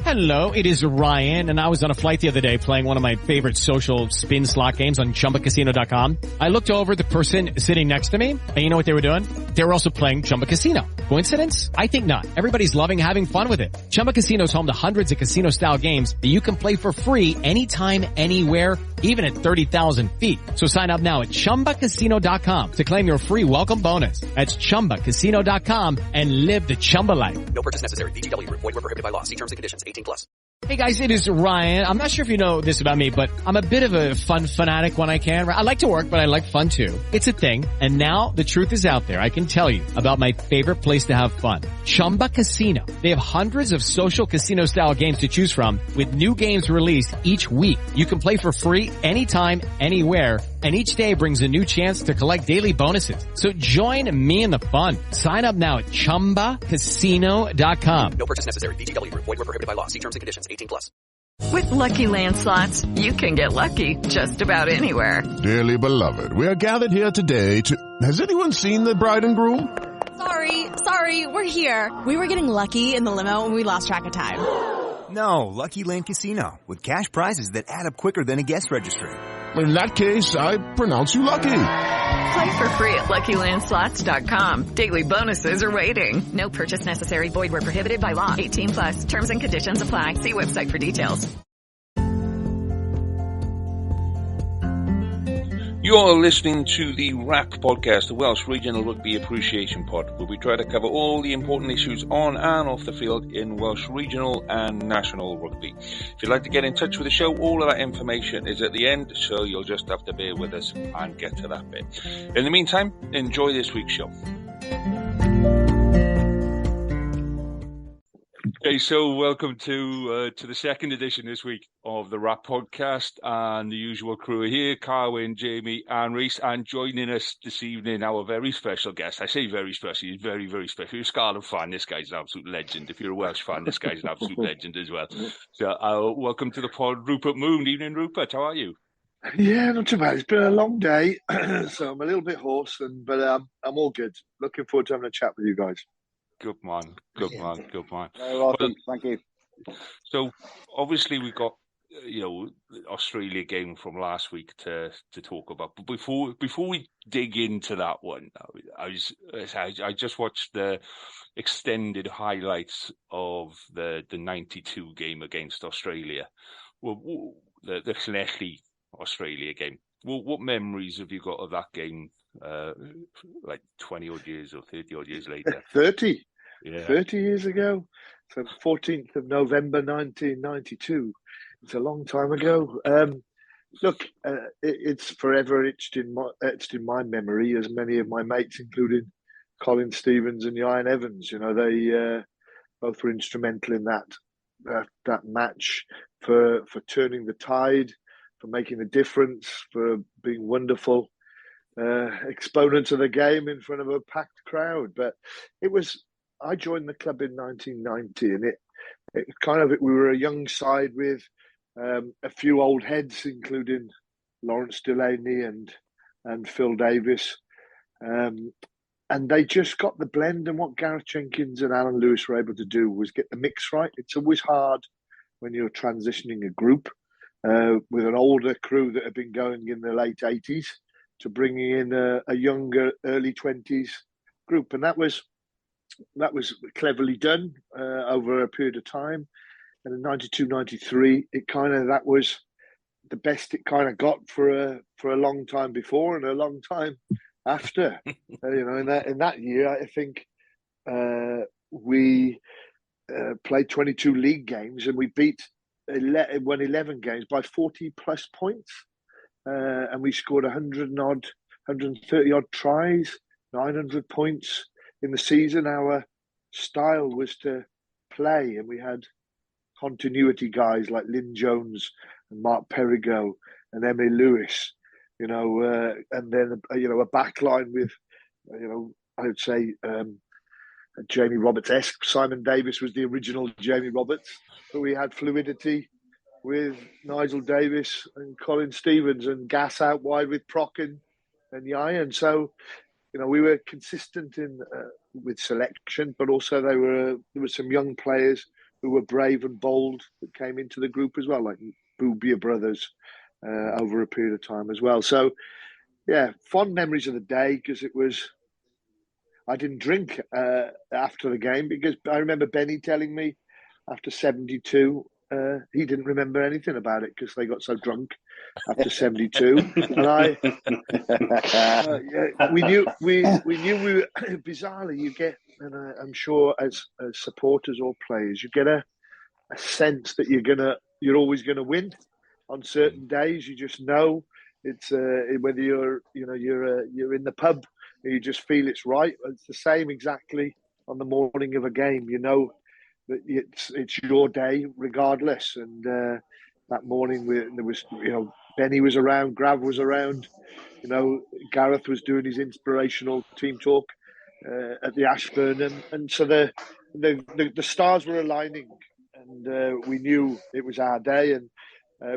Hello, it is Ryan, and I was on a flight the other day playing one of my favorite social spin slot games on ChumbaCasino.com. I looked over at the person sitting next to me, and you know what they were doing? They were also playing Chumba Casino. Coincidence? I think not. Everybody's loving having fun with it. Chumba Casino is home to hundreds of casino-style games that you can play for free anytime, anywhere, even at 30,000 feet. So sign up now at ChumbaCasino.com to claim your free welcome bonus. That's ChumbaCasino.com and live the Chumba life. No purchase necessary. VGW. Void were prohibited by law. See terms and conditions. 18+. Hey guys, it is Ryan. I'm not sure if you know this about me, but I'm a bit of a fun fanatic when I can. I like to work, but I like fun too. It's a thing. And now the truth is out there. I can tell you about my favorite place to have fun. Chumba Casino. They have hundreds of social casino style games to choose from with new games released each week. You can play for free anytime, anywhere. And each day brings a new chance to collect daily bonuses. So join me in the fun. Sign up now at ChumbaCasino.com. No purchase necessary. VGW. Void were prohibited by law. See terms and conditions. 18+. With Lucky Land Slots, you can get lucky just about anywhere. Dearly beloved, we are gathered here today to... Has anyone seen the bride and groom? Sorry, we're here. We were getting lucky in the limo and we lost track of time. No, Lucky Land Casino, with cash prizes that add up quicker than a guest registry. In that case, I pronounce you lucky. Play for free at LuckyLandSlots.com. Daily bonuses are waiting. No purchase necessary. Void where prohibited by law. 18+. Terms and conditions apply. See website for details. You're listening to the RAC podcast, the Welsh Regional Rugby Appreciation Pod, where we try to cover all the important issues on and off the field in Welsh Regional and National Rugby. If you'd like to get in touch with the show, all of that information is at the end, so you'll just have to bear with us and get to that bit. In the meantime, enjoy this week's show. Okay, so welcome to the second edition this week of the Rap Podcast, and the usual crew are here: Carwyn, Jamie, and Reese. And joining us this evening, our very special guest. I say very special; he's very, very special. If you're a Scarlet fan, this guy's an absolute legend. If you're a Welsh fan, this guy's an absolute legend as well. So, welcome to the pod, Rupert Moon. Evening, Rupert. How are you? Yeah, not too bad. It's been a long day, so I'm a little bit hoarse, but I'm all good. Looking forward to having a chat with you guys. Good man. Very welcome. Thank you. So obviously we got Australia game from last week to talk about. But before we dig into that one, I just watched the extended highlights of the 92 game against Australia. Well, the Llanelli Australia game. Well, what memories have you got of that game? Like 20 odd years or 30 odd years later. 30 years ago. So 14th of November 1992. It's a long time ago. It's forever etched in my memory, as many of my mates, including Colin Stevens and Ian Evans, they both were instrumental in that match for turning the tide, for making a difference, for being wonderful exponents of the game in front of a packed crowd. But I joined the club in 1990, and we were a young side with a few old heads, including Lawrence Delaney and Phil Davis, and they just got the blend. And what Gareth Jenkins and Alan Lewis were able to do was get the mix right. It's always hard when you're transitioning a group with an older crew that have been going in the late 80s to bringing in a younger early 20s group, and that was cleverly done over a period of time. And in 92, 93, that was the best it kind of got for a long time before and a long time after. In that year, I think we played 22 league games and we won 11 games by 40 plus points. And we scored 130 odd tries, 900 points in the season. Our style was to play, and we had continuity guys like Lynn Jones and Mark Perigo and Emmy Lewis, and then a back line with, I would say Jamie Roberts-esque. Simon Davis was the original Jamie Roberts, but we had fluidity with Nigel Davis and Colin Stevens, and gas out wide with Prockin and Ian. So, we were consistent in with selection, but also there were some young players who were brave and bold that came into the group as well, like Boobia brothers over a period of time as well. So, yeah, fond memories of the day because I didn't drink after the game because I remember Benny telling me after 72, he didn't remember anything about it because they got so drunk after 72. And we knew bizarrely you get, and I'm sure as supporters or players, you get a sense that you're always gonna win on certain days. You just know it's whether you're in the pub, you just feel it's right. It's the same exactly on the morning of a game. You know that it's your day regardless. And that morning there was Benny was around, Grav was around, Gareth was doing his inspirational team talk at the Ashburn, and so the stars were aligning, and we knew it was our day, and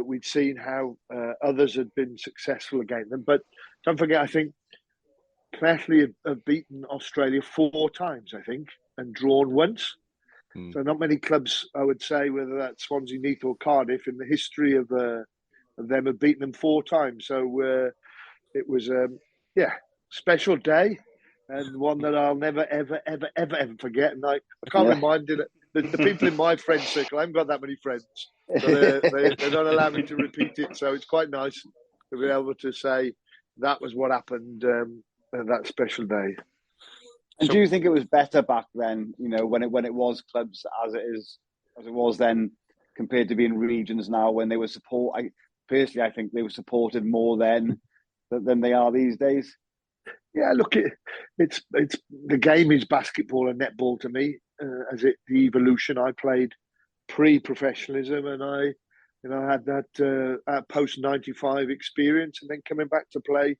we'd seen how others had been successful against them. But don't forget, I think Connecticut have beaten Australia 4 times, I think, and drawn once. So not many clubs, I would say, whether that's Swansea, Neath or Cardiff, in the history of them have beaten them 4 times. So it was special day, and one that I'll never, ever, ever, ever, ever forget. And I can't remind it. The people in my friend circle, I haven't got that many friends, so they don't allow me to repeat it. So it's quite nice to be able to say that was what happened that special day. And do you think it was better back then, when it was clubs as it was then, compared to being regions now, when they were personally, I think they were supported more then than they are these days? Yeah, look, it's the game is basketball and netball to me. The evolution. I played pre-professionalism, and I had that post '95 experience, and then coming back to play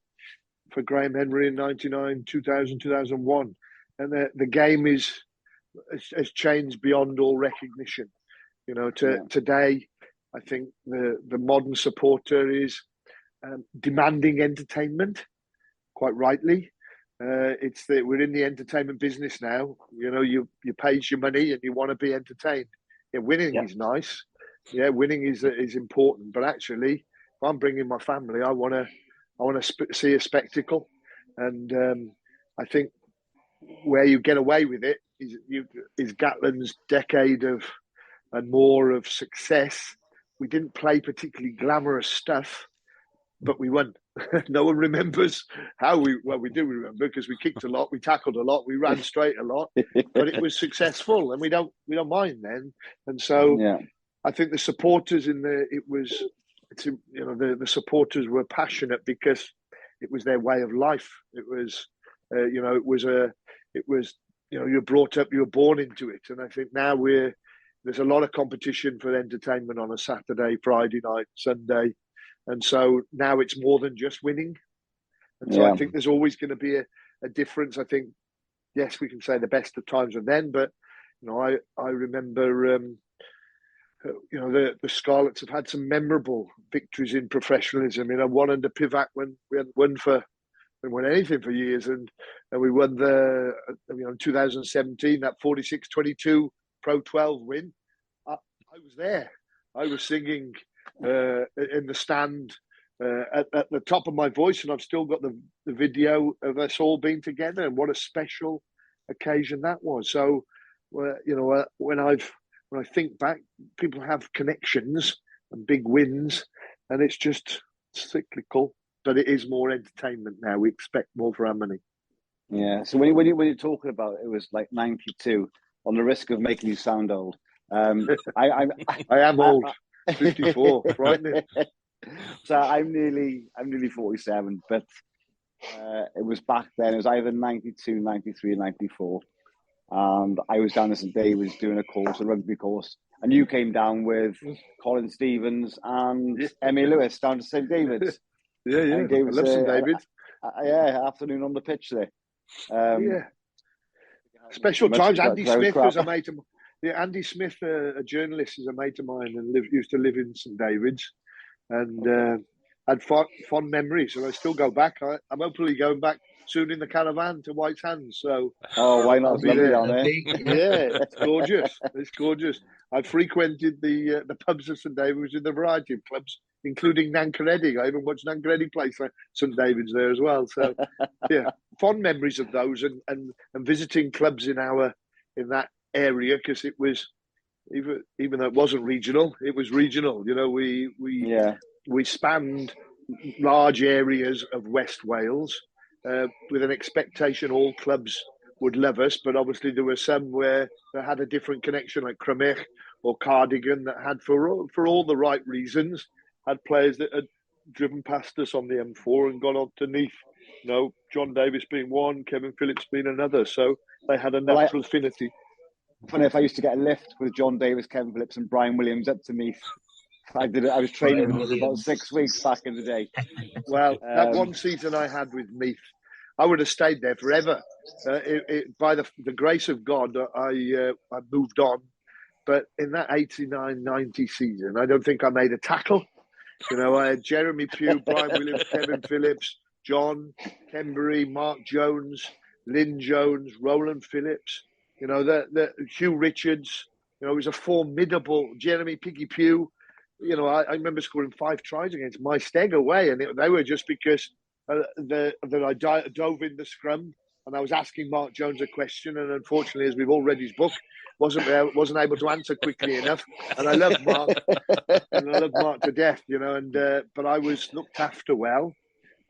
for Graham Henry in '99, 2000, 2001. And the game has changed beyond all recognition. Today, I think the modern supporter is demanding entertainment, quite rightly. It's that we're in the entertainment business now. You pays your money and you want to be entertained. Yeah, winning is nice. Yeah, winning is important. But actually, if I'm bringing my family, I want to see a spectacle, and I think where you get away with it is Gatland's decade and more of success. We didn't play particularly glamorous stuff, but we won. No one remembers how we do remember, because we kicked a lot, we tackled a lot, we ran straight a lot, but it was successful, and we don't mind then. And so I think the supporters the supporters were passionate because it was their way of life. It was you're brought up, you're born into it. And I think now there's a lot of competition for entertainment on a Saturday, Friday night, Sunday. And so now it's more than just winning. And so I think there's always going to be a difference. I think, yes, we can say the best of times are then, but I remember the Scarlets have had some memorable victories in professionalism. One under Pivac when we hadn't won anything for years, and we won the 2017, that 46-22 Pro 12 win. I was there. I was singing in the stand at the top of my voice, and I've still got the video of us all being together, and what a special occasion that was. So when I think back, people have connections and big wins, and it's just cyclical, but it is more entertainment now. We expect more for our money. Yeah. So when you're talking about it was like 92, on the risk of making you sound old, I am old. 54, frightening. So I'm nearly 47, but it was back then. It was either 92, 93, 94, and I was down at St David's doing a rugby course, and you came down with Colin Stevens and Emmy Lewis down to St David's. Yeah. I love St David's. Afternoon on the pitch there. Special times. Andy Smith was a mate of mine. Yeah, Andy Smith, a journalist, is a mate of mine and used to live in St David's, and had fond memories. And I still go back. I'm hopefully going back soon in the caravan to White Sands. So, why not? I'll It's be lovely there. down there. Yeah, it's gorgeous. It's gorgeous. I've frequented the pubs of St David's in a variety of clubs, including Nancaredig. I even watched Nancaredig play for St David's there as well. So, yeah, fond memories of those and visiting clubs in that area, because it was, even though it wasn't regional, it was regional. You know, we spanned large areas of West Wales with an expectation all clubs would love us, but obviously there were some where they had a different connection, like Crymych or Cardigan, that had, for all the right reasons, had players that had driven past us on the M4 and gone on to Neath. You know, John Davis being one, Kevin Phillips being another. So they had a natural affinity. Funny if I used to get a lift with John Davis, Kevin Phillips, and Brian Williams up to Neath. I did it. I was training with them for about 6 weeks back in the day. Well, that one season I had with Neath, I would have stayed there forever. By the grace of God, I moved on. But in that 89-90 season, I don't think I made a tackle. You know, I had Jeremy Pugh, Brian Williams, Kevin Phillips, John Kembury, Mark Jones, Lynn Jones, Roland Phillips. You know, the Hugh Richards. You know, it was a formidable Jeremy Piggy Pugh. You know, I remember scoring 5 tries against my Steg away, and they were just because that I dove in the scrum and I was asking Mark Jones a question, and unfortunately, as we've all read his book, wasn't able to answer quickly enough. And I love Mark, and I love Mark to death, you know. And but I was looked after well.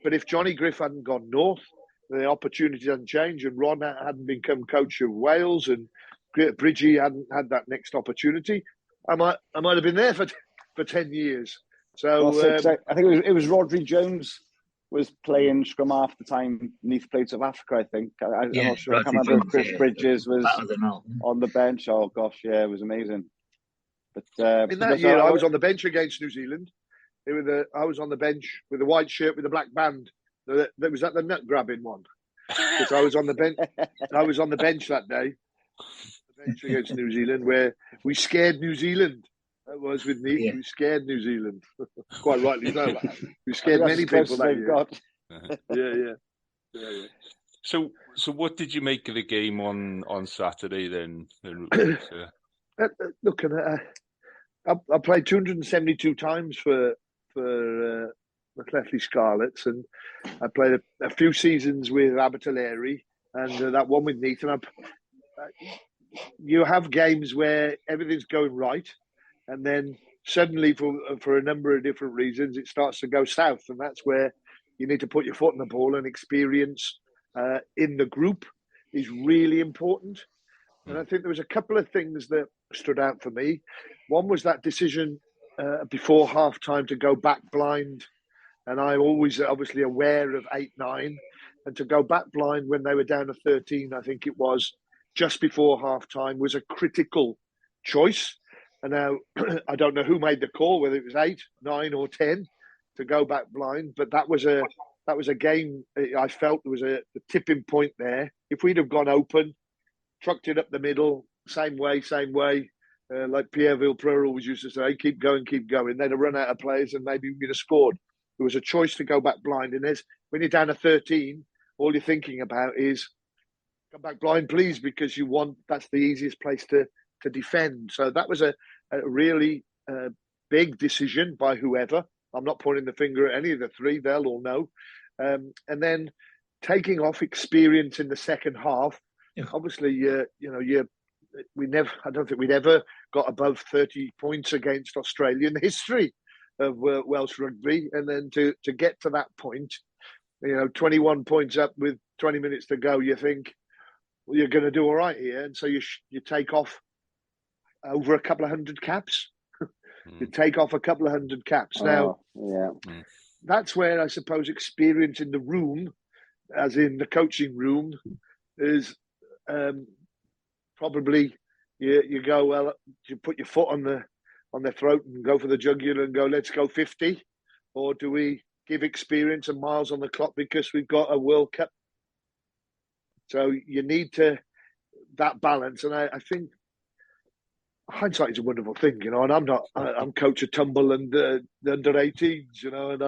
But if Johnny Griff hadn't gone north, the opportunities hadn't changed, and Ron hadn't become coach of Wales, and Bridgie hadn't had that next opportunity, I might have been there for 10 years. So I think it was Rodri Jones was playing scrum half the time. Neath played South Africa, I think. I'm not sure. I can't remember if Chris Bridges was on the bench. Oh gosh, yeah, it was amazing. But in that year, I was on the bench against New Zealand. I was on the bench with a white shirt with a black band. That was at the nut grabbing one. Because I was on the bench. I was on the bench that day. The bench against New Zealand, where we scared New Zealand. That was with Neath. Yeah. We scared New Zealand. Quite rightly so. We scared many people that year. Yeah. So what did you make of the game on Saturday then? Look, I played 272 times for the Clefley Scarlets, and I played a few seasons with Abertillery, and that one with Neath. And you have games where everything's going right, and then suddenly, for a number of different reasons, it starts to go south, and that's where you need to put your foot on the ball, and experience in the group is really important. And I think there was a couple of things that stood out for me. One was that decision before half-time to go back blind, and I'm always obviously aware of 8-9, and to go back blind when they were down to 13, I think it was, just before half-time, was a critical choice. And now, I don't know who made the call, whether it was 8, 9 or 10 to go back blind, but that was a game. I felt there was a tipping point there. If we'd have gone open, trucked it up the middle, same way, like Pierre Villepreux always used to say, keep going, they'd have run out of players and maybe we'd have scored. There was a choice to go back blind. And when you're down to 13, all you're thinking about is, come back blind, please, because that's the easiest place to defend. So that was a really big decision by whoever. I'm not pointing the finger at any of the three; they'll all know. And then taking off experience in the second half. Yeah. Obviously, I don't think we'd ever got above 30 points against Australia in the history of Welsh rugby, and then to get to that point, 21 points up with 20 minutes to go, you think, well, you're going to do all right here, and so you take off over a couple of hundred caps. You take off a couple of hundred caps. Now, that's where I suppose experience in the room, as in the coaching room, is probably you go, well, you put your foot on their throat and go for the jugular and go, let's go 50, or do we give experience and miles on the clock because we've got a World Cup? So you need that balance, and I think hindsight is a wonderful thing, and I'm coach of Tumble and the under-18s, and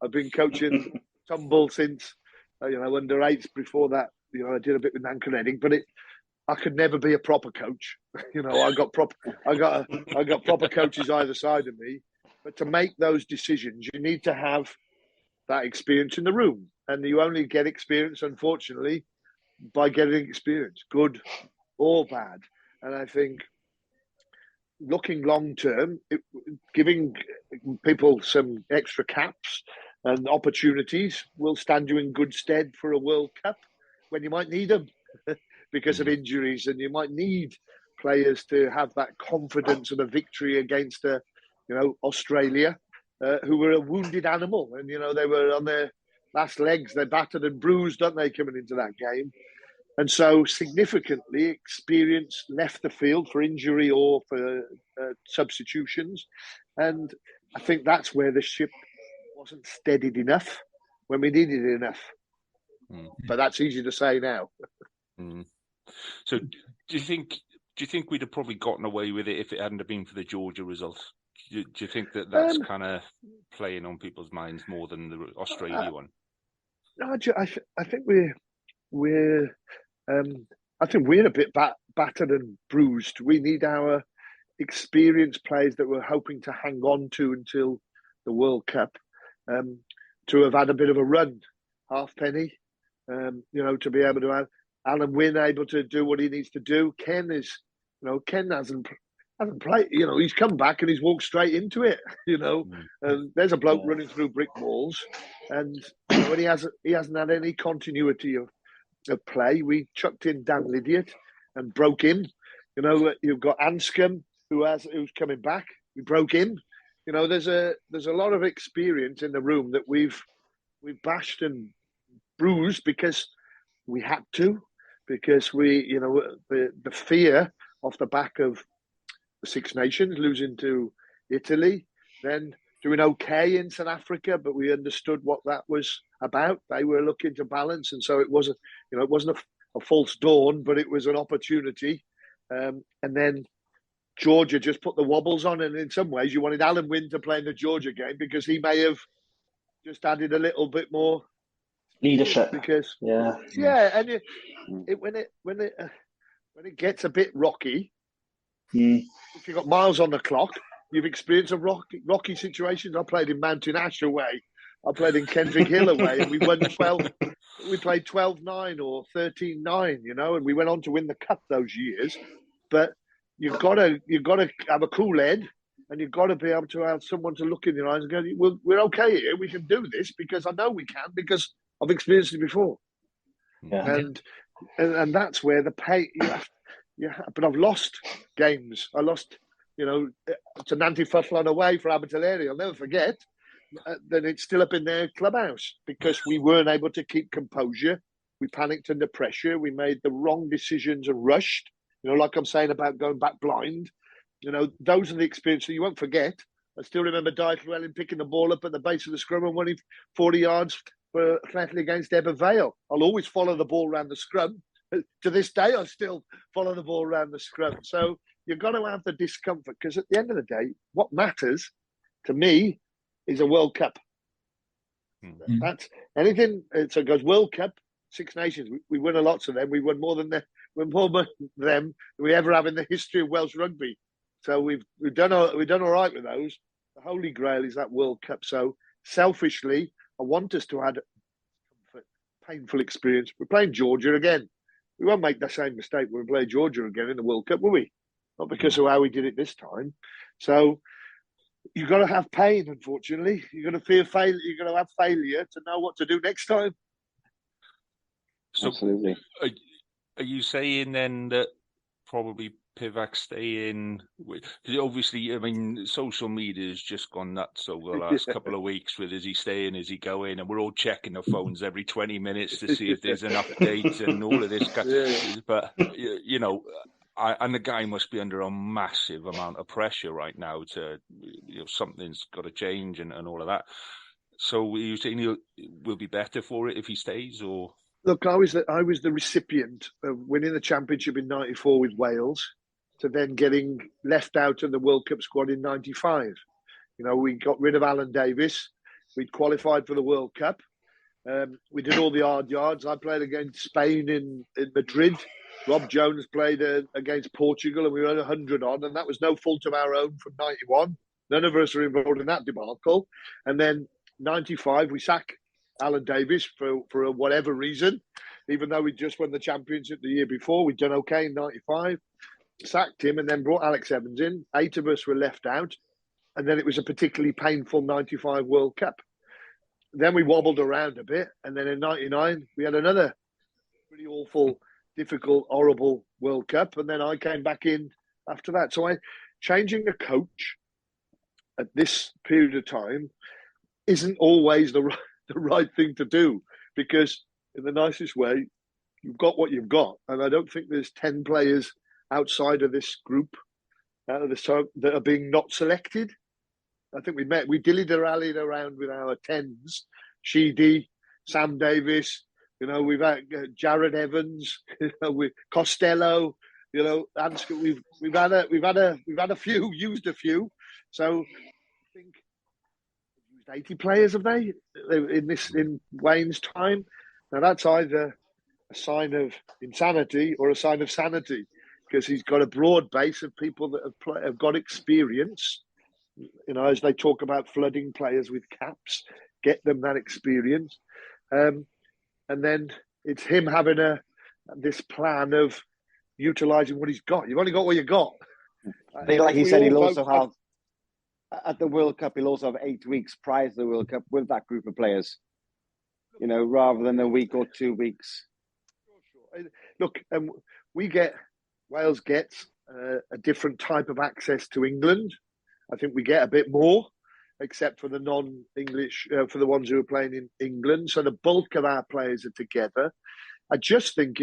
I've been coaching Tumble since under eights before that. I did a bit with Nanker Reading, but I could never be a proper coach. I got proper coaches either side of me. But to make those decisions, you need to have that experience in the room, and you only get experience, unfortunately, by getting experience, good or bad. And I think looking long term, giving people some extra caps and opportunities will stand you in good stead for a World Cup when you might need them because of injuries, and you might need players to have that confidence of a victory against Australia, who were a wounded animal, and they were on their last legs. They're battered and bruised, aren't they, coming into that game? And so significantly, experience left the field for injury or for substitutions. And I think that's where the ship wasn't steadied enough when we needed it enough. But that's easy to say now. So do you think we'd have probably gotten away with it if it hadn't been for the Georgia result? Do you think that's kind of playing on people's minds more than the Australia one? No, I think we're a bit battered and bruised. We need our experienced players that we're hoping to hang on to until the World Cup to have had a bit of a run. Halfpenny, to be able to have Alan Wynne able to do what he needs to do. Ken hasn't played. He's come back and he's walked straight into it. And there's a bloke running through brick walls, and when he hasn't had any continuity of play. We chucked in Dan Lydiot and broke him. You've got Anscombe who's coming back. We broke him. There's a lot of experience in the room that we've bashed and bruised because we had to, because we the fear off the back of the Six Nations losing to Italy, then doing okay in South Africa, but we understood what that was about. They were looking to balance, and so it wasn't a false dawn, but it was an opportunity. And then Georgia just put the wobbles on, and in some ways you wanted Alan Wynne to play in the Georgia game because he may have just added a little bit more leadership. Because and when it gets a bit rocky, if you've got miles on the clock, you've experienced a rocky situations. I played in Mountain Ash away. I played in Kenfig Hill away, and we won 12. We played 12-9 or 13-9, and we went on to win the cup those years. But you've got to have a cool head, and you've got to be able to have someone to look in your eyes and go, "We're okay here. We can do this because I know we can because I've experienced it before." Yeah. And that's where the pay. But I've lost games. I lost, to Nanty Futhlon away for Abertillery. I'll never forget. Then it's still up in their clubhouse because we weren't able to keep composure. We panicked under pressure. We made the wrong decisions and rushed. Like I'm saying about going back blind. Those are the experiences you won't forget. I still remember Dyke Llewellyn picking the ball up at the base of the scrum and winning 40 yards for Llanelli against Ebbw Vale. I'll always follow the ball around the scrum. To this day, I still follow the ball around the scrum. So you've got to have the discomfort because at the end of the day, what matters to me is a World Cup. That's anything. So it goes World Cup, Six Nations. We win a lot of them. We won more than them than we ever have in the history of Welsh rugby. So we've done all right with those. The Holy Grail is that World Cup. So selfishly, I want us to add painful experience. We're playing Georgia again. We won't make the same mistake when we play Georgia again in the World Cup, will we? Not because of how we did it this time. So you've got to have pain, unfortunately. You've got to fear failure. You've got to have failure to know what to do next time. So absolutely. Are you saying then that probably Pivac stay in? Obviously, I mean, social media has just gone nuts over the last couple of weeks with is he staying, is he going? And we're all checking the phones every 20 minutes to see if there's an update and all of this. But, and the guy must be under a massive amount of pressure right now to, something's got to change and all of that. So are you saying he'll be better for it if he stays or? Look, I was the recipient of winning the championship in '94 with Wales, to then getting left out of the World Cup squad in '95. We got rid of Alan Davis. We'd qualified for the World Cup. We did all the hard yards. I played against Spain in Madrid. Rob Jones played against Portugal, and we were 100 on, and that was no fault of our own from 91. None of us were involved in that debacle. And then 95, we sacked Alan Davis for whatever reason, even though we'd just won the championship the year before. We'd done okay in 95, sacked him, and then brought Alex Evans in. 8 of us were left out, and then it was a particularly painful 95 World Cup. Then we wobbled around a bit, and then in 99, we had another pretty awful, difficult, horrible World Cup, and then I came back in after that. So changing a coach at this period of time isn't always the right thing to do, because in the nicest way, you've got what you've got. And I don't think there's 10 players outside of this group out of this time that are being not selected. I think we dilly-dallied around with our 10s, Sheedy, Sam Davis, we've had Jared Evans, with Costello, we've had a few, used a few. So I think 80 players, have they, in Wayne's time? Now that's either a sign of insanity or a sign of sanity, because he's got a broad base of people that have got experience. As they talk about flooding players with caps, get them that experience. And then it's him having this plan of utilising what he's got. You've only got what you got. Like he said, he'll also have, at the World Cup, he'll also have 8 weeks prior to the World Cup with that group of players, rather than a week or 2 weeks. Look, Wales gets a different type of access to England. I think we get a bit more, except for the non-English, for the ones who are playing in England. So the bulk of our players are together. I just think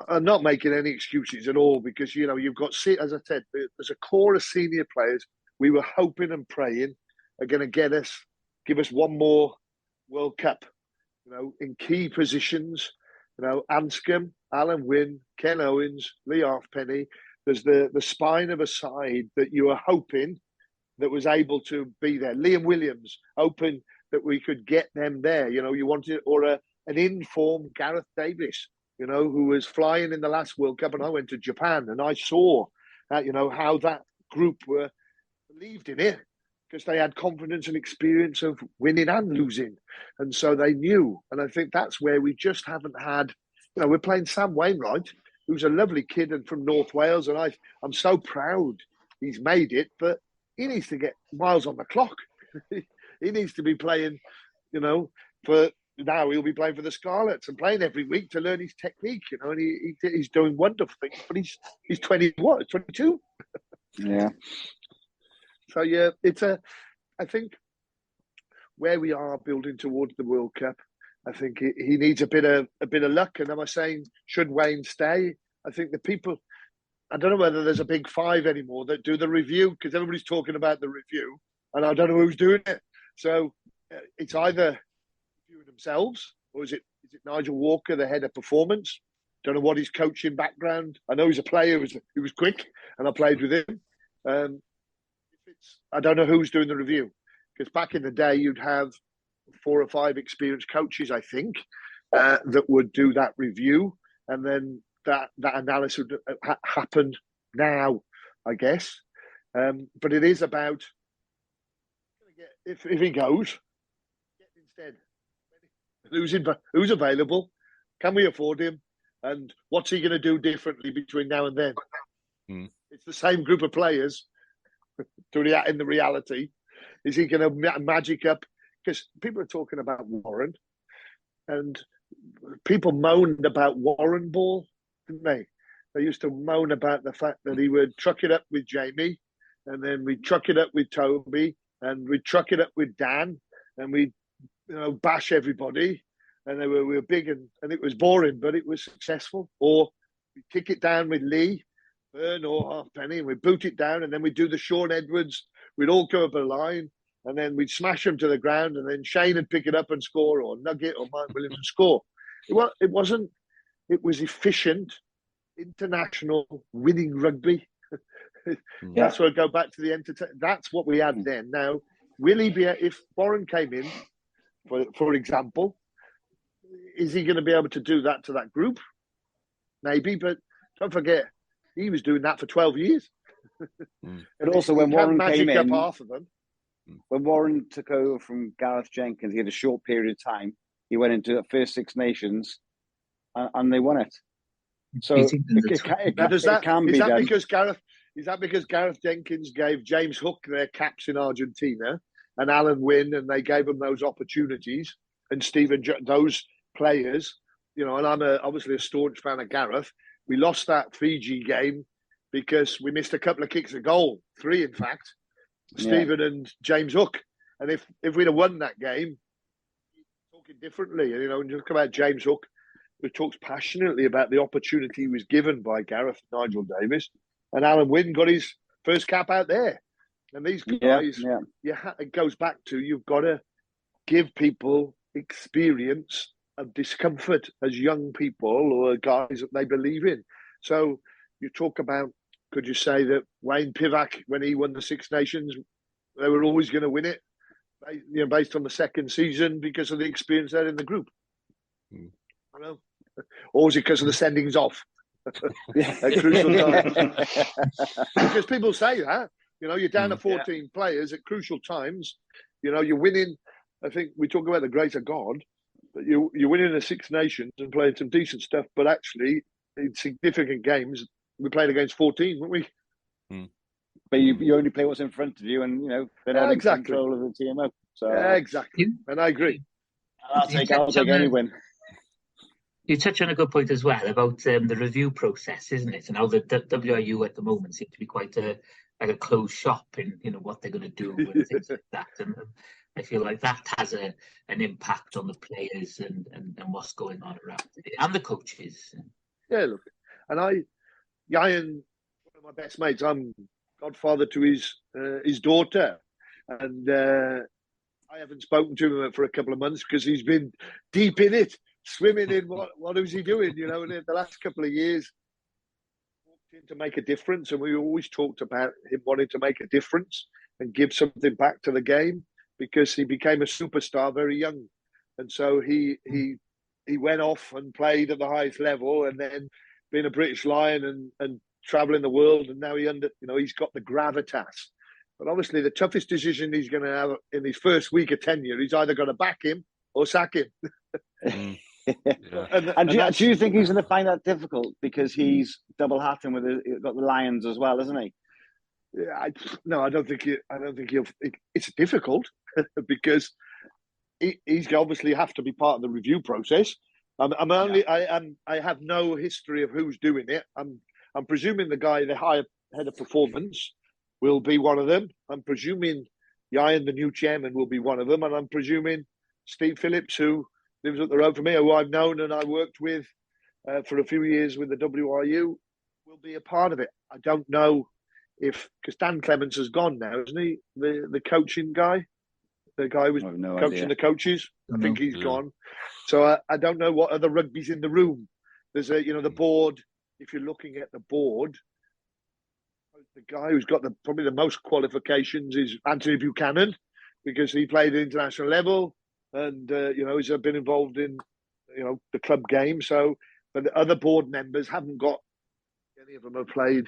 I'm not making any excuses at all, because, you've got, as I said, there's a core of senior players we were hoping and praying are going to give us one more World Cup, in key positions. Anscombe, Alan Wynne, Ken Owens, Lee Halfpenny. There's the spine of a side that you were hoping that was able to be there. Liam Williams, hoping that we could get them there. You wanted, or an informed Gareth Davis, who was flying in the last World Cup, and I went to Japan and I saw that, how that group believed in it, because they had confidence and experience of winning and losing. And so they knew. And I think that's where we just haven't had, we're playing Sam Wainwright, who's a lovely kid and from North Wales. And I'm so proud he's made it, but he needs to get miles on the clock. He needs to be playing, for now he'll be playing for the Scarlets and playing every week to learn his technique, and he's doing wonderful things, but he's 22? Yeah. So yeah, I think where we are building towards the World Cup, I think he needs a bit of luck. And am I saying, should Wayne stay? I think the people, I don't know whether there's a big five anymore that do the review, because everybody's talking about the review, and I don't know who's doing it. So it's either reviewing themselves, or is it Nigel Walker, the head of performance? Don't know what his coaching background. I know he's a player who was quick, and I played with him. I don't know who's doing the review, because back in the day you'd have 4 or 5 experienced coaches, I think, that would do that review, and then that analysis would happen now, I guess. But it is about, if he goes, instead, who's available, can we afford him, and what's he going to do differently between now and then? It's the same group of players. In the reality, is he going to magic up? Because people are talking about Warren, and people moaned about Warren ball, didn't they? They used to moan about the fact that he would truck it up with Jamie, and then we'd truck it up with Toby, and we'd truck it up with Dan, and we'd bash everybody, and we were big, and it was boring, but it was successful. Or we kick it down with Lee, Byrne or Halfpenny, and we'd boot it down, and then we'd do the Sean Edwards. We'd all come up a line, and then we'd smash them to the ground, and then Shane would pick it up and score, or Nugget or Mike Williams and score. It was efficient, international, winning rugby. That's where I go back to the entertainment. That's what we had then. Now, will he be, if Warren came in, for example. Is he going to be able to do that to that group? Maybe, but don't forget, he was doing that for 12 years. And also, when Warren came in, half of them. When Warren took over from Gareth Jenkins, he had a short period of time. He went into the first Six Nations, and they won it. So it can be done. Is that because Gareth Jenkins gave James Hook their caps in Argentina and Alan Wynne, and they gave them those opportunities, and Stephen, those players, and I'm obviously a staunch fan of Gareth. We lost that Fiji game because we missed a couple of kicks of goal, 3 in fact, Stephen and James Hook. And if we'd have won that game, talking differently, and you look about James Hook, who talks passionately about the opportunity he was given by Gareth, Nigel Davis, and Alan Wynne got his first cap out there. And these guys, it goes back to, you've got to give people experience of discomfort as young people or guys that they believe in. So you talk about, could you say that Wayne Pivac, when he won the Six Nations, they were always going to win it, based on the second season because of the experience there in the group? I know. Or was it because of the sendings off at crucial times? Because people say that, you're down to 14 players at crucial times. You're winning. I think we talk about the grace of God, but you're winning the Six Nations and playing some decent stuff. But actually, in significant games, we played against 14, weren't we? But you only play what's in front of you, and they're not in control of the TMO. So exactly, and I agree. I'll take any win. You touch on a good point as well about the review process, isn't it? And how the WRU at the moment seems to be quite a closed shop in what they're going to do and things like that. And I feel like that has an impact on the players and what's going on around it, and the coaches. Yeah, look, and Ian, one of my best mates, I'm godfather to his daughter, and I haven't spoken to him for a couple of months because he's been deep in it, swimming in what is he doing? And in the last couple of years, walked in to make a difference, and we always talked about him wanting to make a difference and give something back to the game because he became a superstar very young, and so he went off and played at the highest level, and then being a British Lion and traveling the world, and now he's got the gravitas. But obviously, the toughest decision he's going to have in his first week of tenure, he's either going to back him or sack him. And do you think he's going to find that difficult because he's double hatting got the Lions as well, isn't he? Yeah, I don't think he'll. It's difficult because he's obviously have to be part of the review process. I have no history of who's doing it. I'm presuming the guy, the higher head of performance, will be one of them. I'm presuming Ian, the new chairman, will be one of them, and I'm presuming Steve Phillips, who lives up the road from me, who I've known and I worked with for a few years with the WRU, will be a part of it. I don't know because Dan Clements has gone now, isn't he? The coaching guy, the guy who was coaching the coaches. I think he's gone. So I don't know what other rugby's in the room. There's the board. If you're looking at the board, the guy who's got probably the most qualifications is Anthony Buchanan, because he played at international level and he's been involved in the club game. So, but the other board members haven't got any of them have played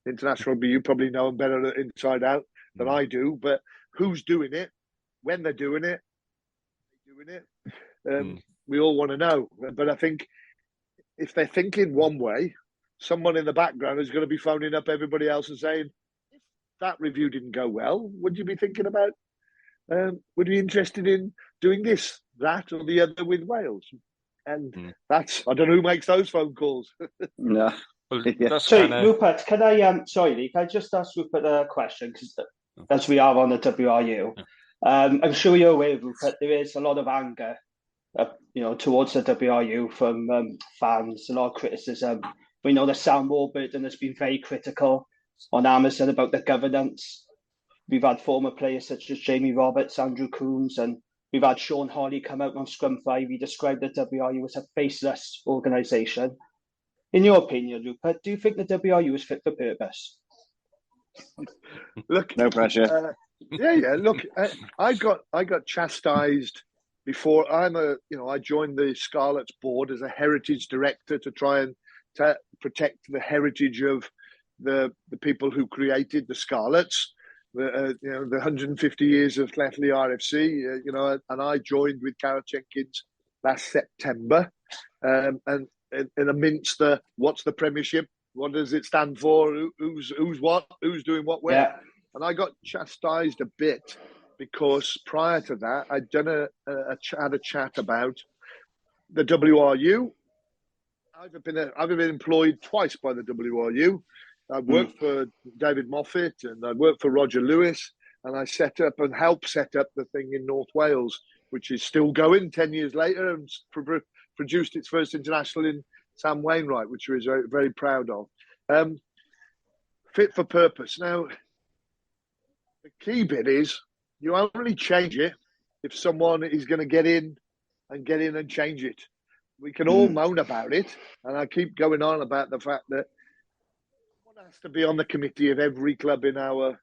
international rugby. You probably know them better inside out than I do. But who's doing it? When they're doing it? We all want to know. But I think if they're thinking one way, someone in the background is going to be phoning up everybody else and saying, if that review didn't go well, would you be thinking about, would you be interested in doing this, that, or the other with Wales? And I don't know who makes those phone calls. No. Rupert, can I just ask Rupert a question? Because as we are on the WRU, I'm sure you're aware, Rupert, there is a lot of anger, towards the WRU from fans, a lot of criticism. We know that Sam Warburton has been very critical on Amazon about the governance. We've had former players such as Jamie Roberts, Andrew Coombs, and we've had Sean Holly come out on Scrum 5. He described the WRU as a faceless organisation. In your opinion, Rupert, do you think the WRU is fit for purpose? Look, no pressure. Look, I got chastised before I joined the Scarlets board as a heritage director to try and protect the heritage of the people who created the Scarlets. The 150 years of Llanelli RFC, and I joined with Carol Jenkins last September. And in amidst what's the Premiership? What does it stand for? Who's what? Who's doing what where? Yeah. And I got chastised a bit because prior to that, I'd done had a chat about the WRU. I've been employed twice by the WRU. I worked for David Moffat and I worked for Roger Lewis, and I set up and helped set up the thing in North Wales, which is still going 10 years later and produced its first international in Sam Wainwright, which we're very, very proud of. Fit for purpose. Now, the key bit is you only change it if someone is going to get in and change it. We can all moan about it, and I keep going on about the fact that someone has to be on the committee of every club in our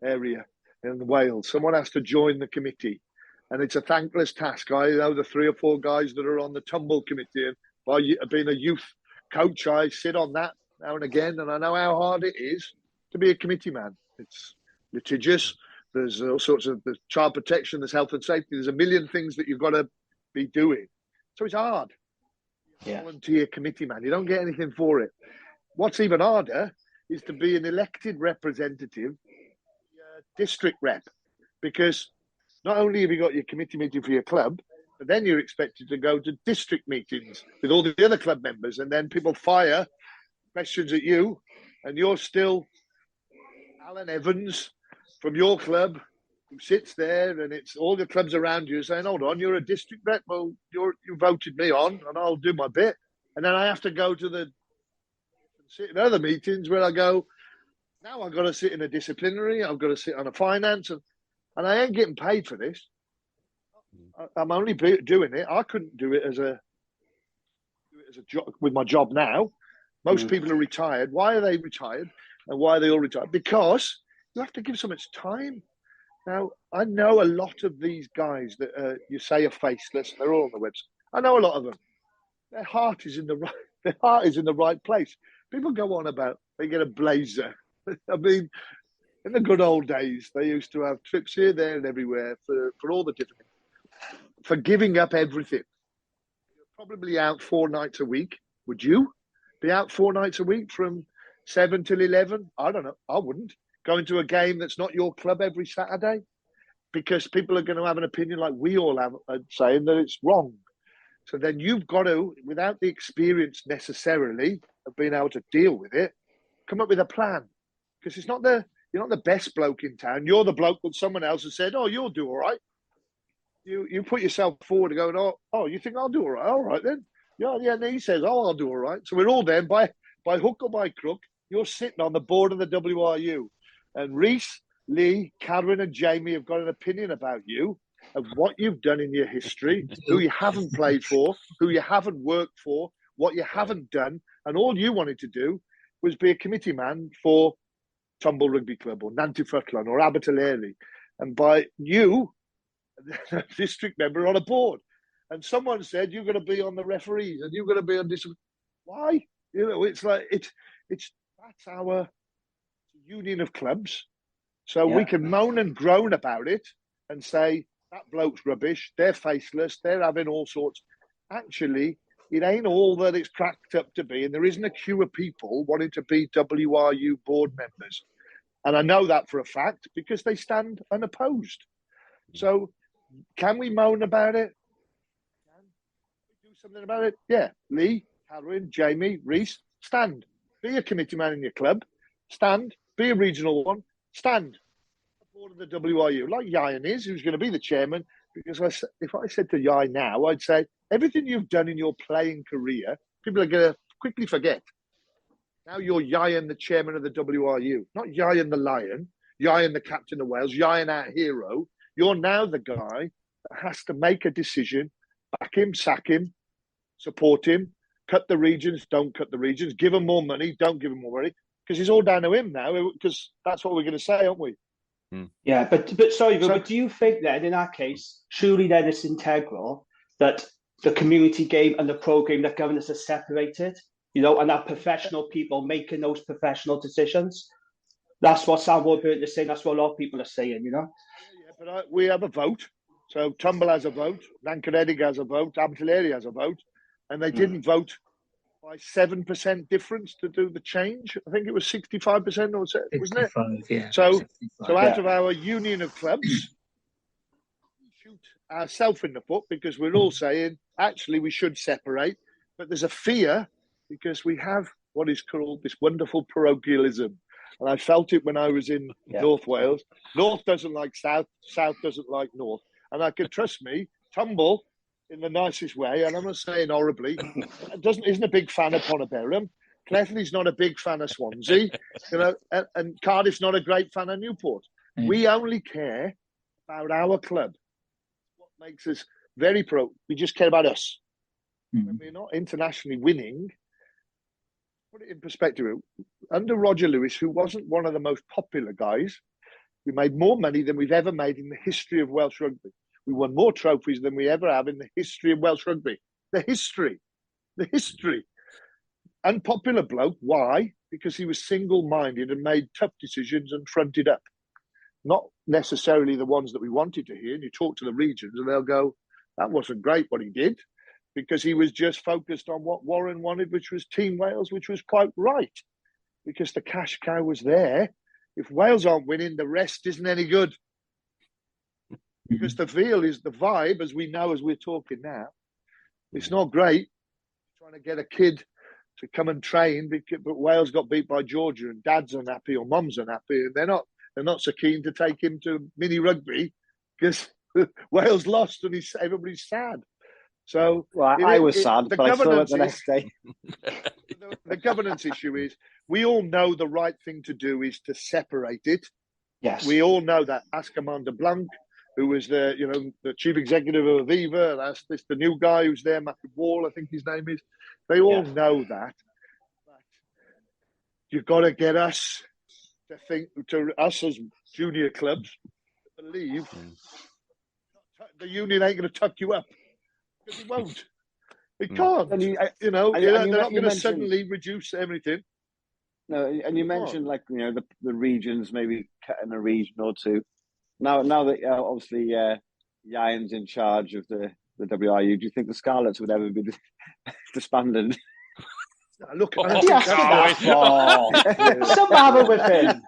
area in Wales. Someone has to join the committee, and it's a thankless task. I know the 3 or 4 guys that are on the tumble committee, and by being a youth coach, I sit on that now and again, and I know how hard it is to be a committee man. It's litigious. There's all sorts of there's child protection, there's health and safety. There's a million things that you've got to be doing. So it's hard. Volunteer committee man. You don't get anything for it. What's even harder is to be an elected representative, district rep, because not only have you got your committee meeting for your club, but then you're expected to go to district meetings with all the other club members, and then people fire questions at you, and you're still Alan Evans from your club who sits there, and it's all the clubs around you saying, hold on, you're a district rep. Well, you voted me on, and I'll do my bit. And then I have to go to sit in other meetings where I go, now I've got to sit in a disciplinary, I've got to sit on a finance, and I ain't getting paid for this. I'm only doing it. I couldn't do it as a job with my job now. Most people are retired. Why are they retired? And why are they all retired? Because you have to give so much time. Now, I know a lot of these guys that you say are faceless. They're all on the website. I know a lot of them. Their heart is in the right place. People go on about they get a blazer. I mean, in the good old days, they used to have trips here, there, and everywhere for all the different things. For giving up everything. You're probably out 4 nights a week. Would you be out 4 nights a week from 7 till 11? I don't know. I wouldn't. Going to a game that's not your club every Saturday, because people are going to have an opinion like we all have, saying that it's wrong. So then you've got to, without the experience necessarily of being able to deal with it, come up with a plan. Because you're not the best bloke in town. You're the bloke that someone else has said, oh, you'll do all right. You put yourself forward and going, oh, you think I'll do all right? All right then. Yeah, and he says, oh, I'll do all right. So we're all there by hook or by crook. You're sitting on the board of the WRU. And Reese, Lee, Karen and Jamie have got an opinion about you, of what you've done in your history, who you haven't played for, who you haven't worked for, what you haven't done. And all you wanted to do was be a committee man for Tumble Rugby Club or Nanty Futlan or Abertalery. And by you, a district member on a board. And someone said, you're going to be on the referees and you're going to be on this. Why? It's like, that's our union of clubs. So we can moan and groan about it and say, that bloke's rubbish, they're faceless, they're having all sorts. Actually, it ain't all that it's cracked up to be. And there isn't a queue of people wanting to be WRU board members. And I know that for a fact because they stand unopposed. So can we moan about it? Can we do something about it? Yeah. Lee, Karen, Jamie, Reese, stand. Be a committee man in your club. Stand. Be a regional one. Stand. Board of the WRU, like Yayan is, who's going to be the chairman. Because if I said to Yai now, I'd say everything you've done in your playing career, people are going to quickly forget. Now you're Yayan, the chairman of the WRU, not Yayan the lion, Yayan the captain of Wales, Yayan our hero. You're now the guy that has to make a decision, back him, sack him, support him, cut the regions, don't cut the regions, give him more money, don't give him more money, because it's all down to him now, because that's what we're going to say, aren't we? Yeah, but sorry, but do you think then, in that case, surely then it's integral that the community game and the pro game, that governance are separated, and that professional people making those professional decisions? That's what Sam Warburton is saying. That's what a lot of people are saying, Yeah, but we have a vote. So Tumble has a vote, Llanelli has a vote, Llanelli has a vote, and they didn't vote by 7% difference to do the change. I think it was 65% or so, wasn't it? Yeah. So 65. So out of our union of clubs, we shoot ourselves in the foot because we're all saying, actually, we should separate. But there's a fear because we have what is called this wonderful parochialism. And I felt it when I was in North Wales. North doesn't like South, South doesn't like North. And I could, trust me, Tumble, in the nicest way, and I'm not saying horribly, isn't a big fan of Ponaberham. Clefley's not a big fan of Swansea, and Cardiff's not a great fan of Newport. We only care about our club. What makes us very pro. We just care about us. When we're not internationally winning, put it in perspective. Under Roger Lewis, who wasn't one of the most popular guys, we made more money than we've ever made in the history of Welsh rugby. We won more trophies than we ever have in the history of Welsh rugby. The history. Unpopular bloke. Why? Because he was single-minded and made tough decisions and fronted up. Not necessarily the ones that we wanted to hear. And you talk to the regions and they'll go, that wasn't great what he did, because he was just focused on what Warren wanted, which was Team Wales, which was quite right, because the cash cow was there. If Wales aren't winning, the rest isn't any good. Because the feel is the vibe, as we know as we're talking now. It's not great trying to get a kid to come and train, but Wales got beat by Georgia and dads unhappy or mums unhappy, and they're not so keen to take him to mini rugby because Wales lost and everybody's sad. So I was sad, but I saw it the next day. The governance issue is we all know the right thing to do is to separate it. Yes, we all know that. Ask Commander Blanc, who was the chief executive of Aviva, and ask the new guy who's there, Matthew Wall, I think his name is. They all know that. But you've got to get us to think, to us as junior clubs, believe the union ain't going to tuck you up. Because it won't. It can't. They're not going to suddenly reduce everything. No, and you mentioned the regions, maybe cutting a region or two. Now that obviously Ian's in charge of the WRU, do you think the Scarlets would ever be disbanded? Look, some have it with him.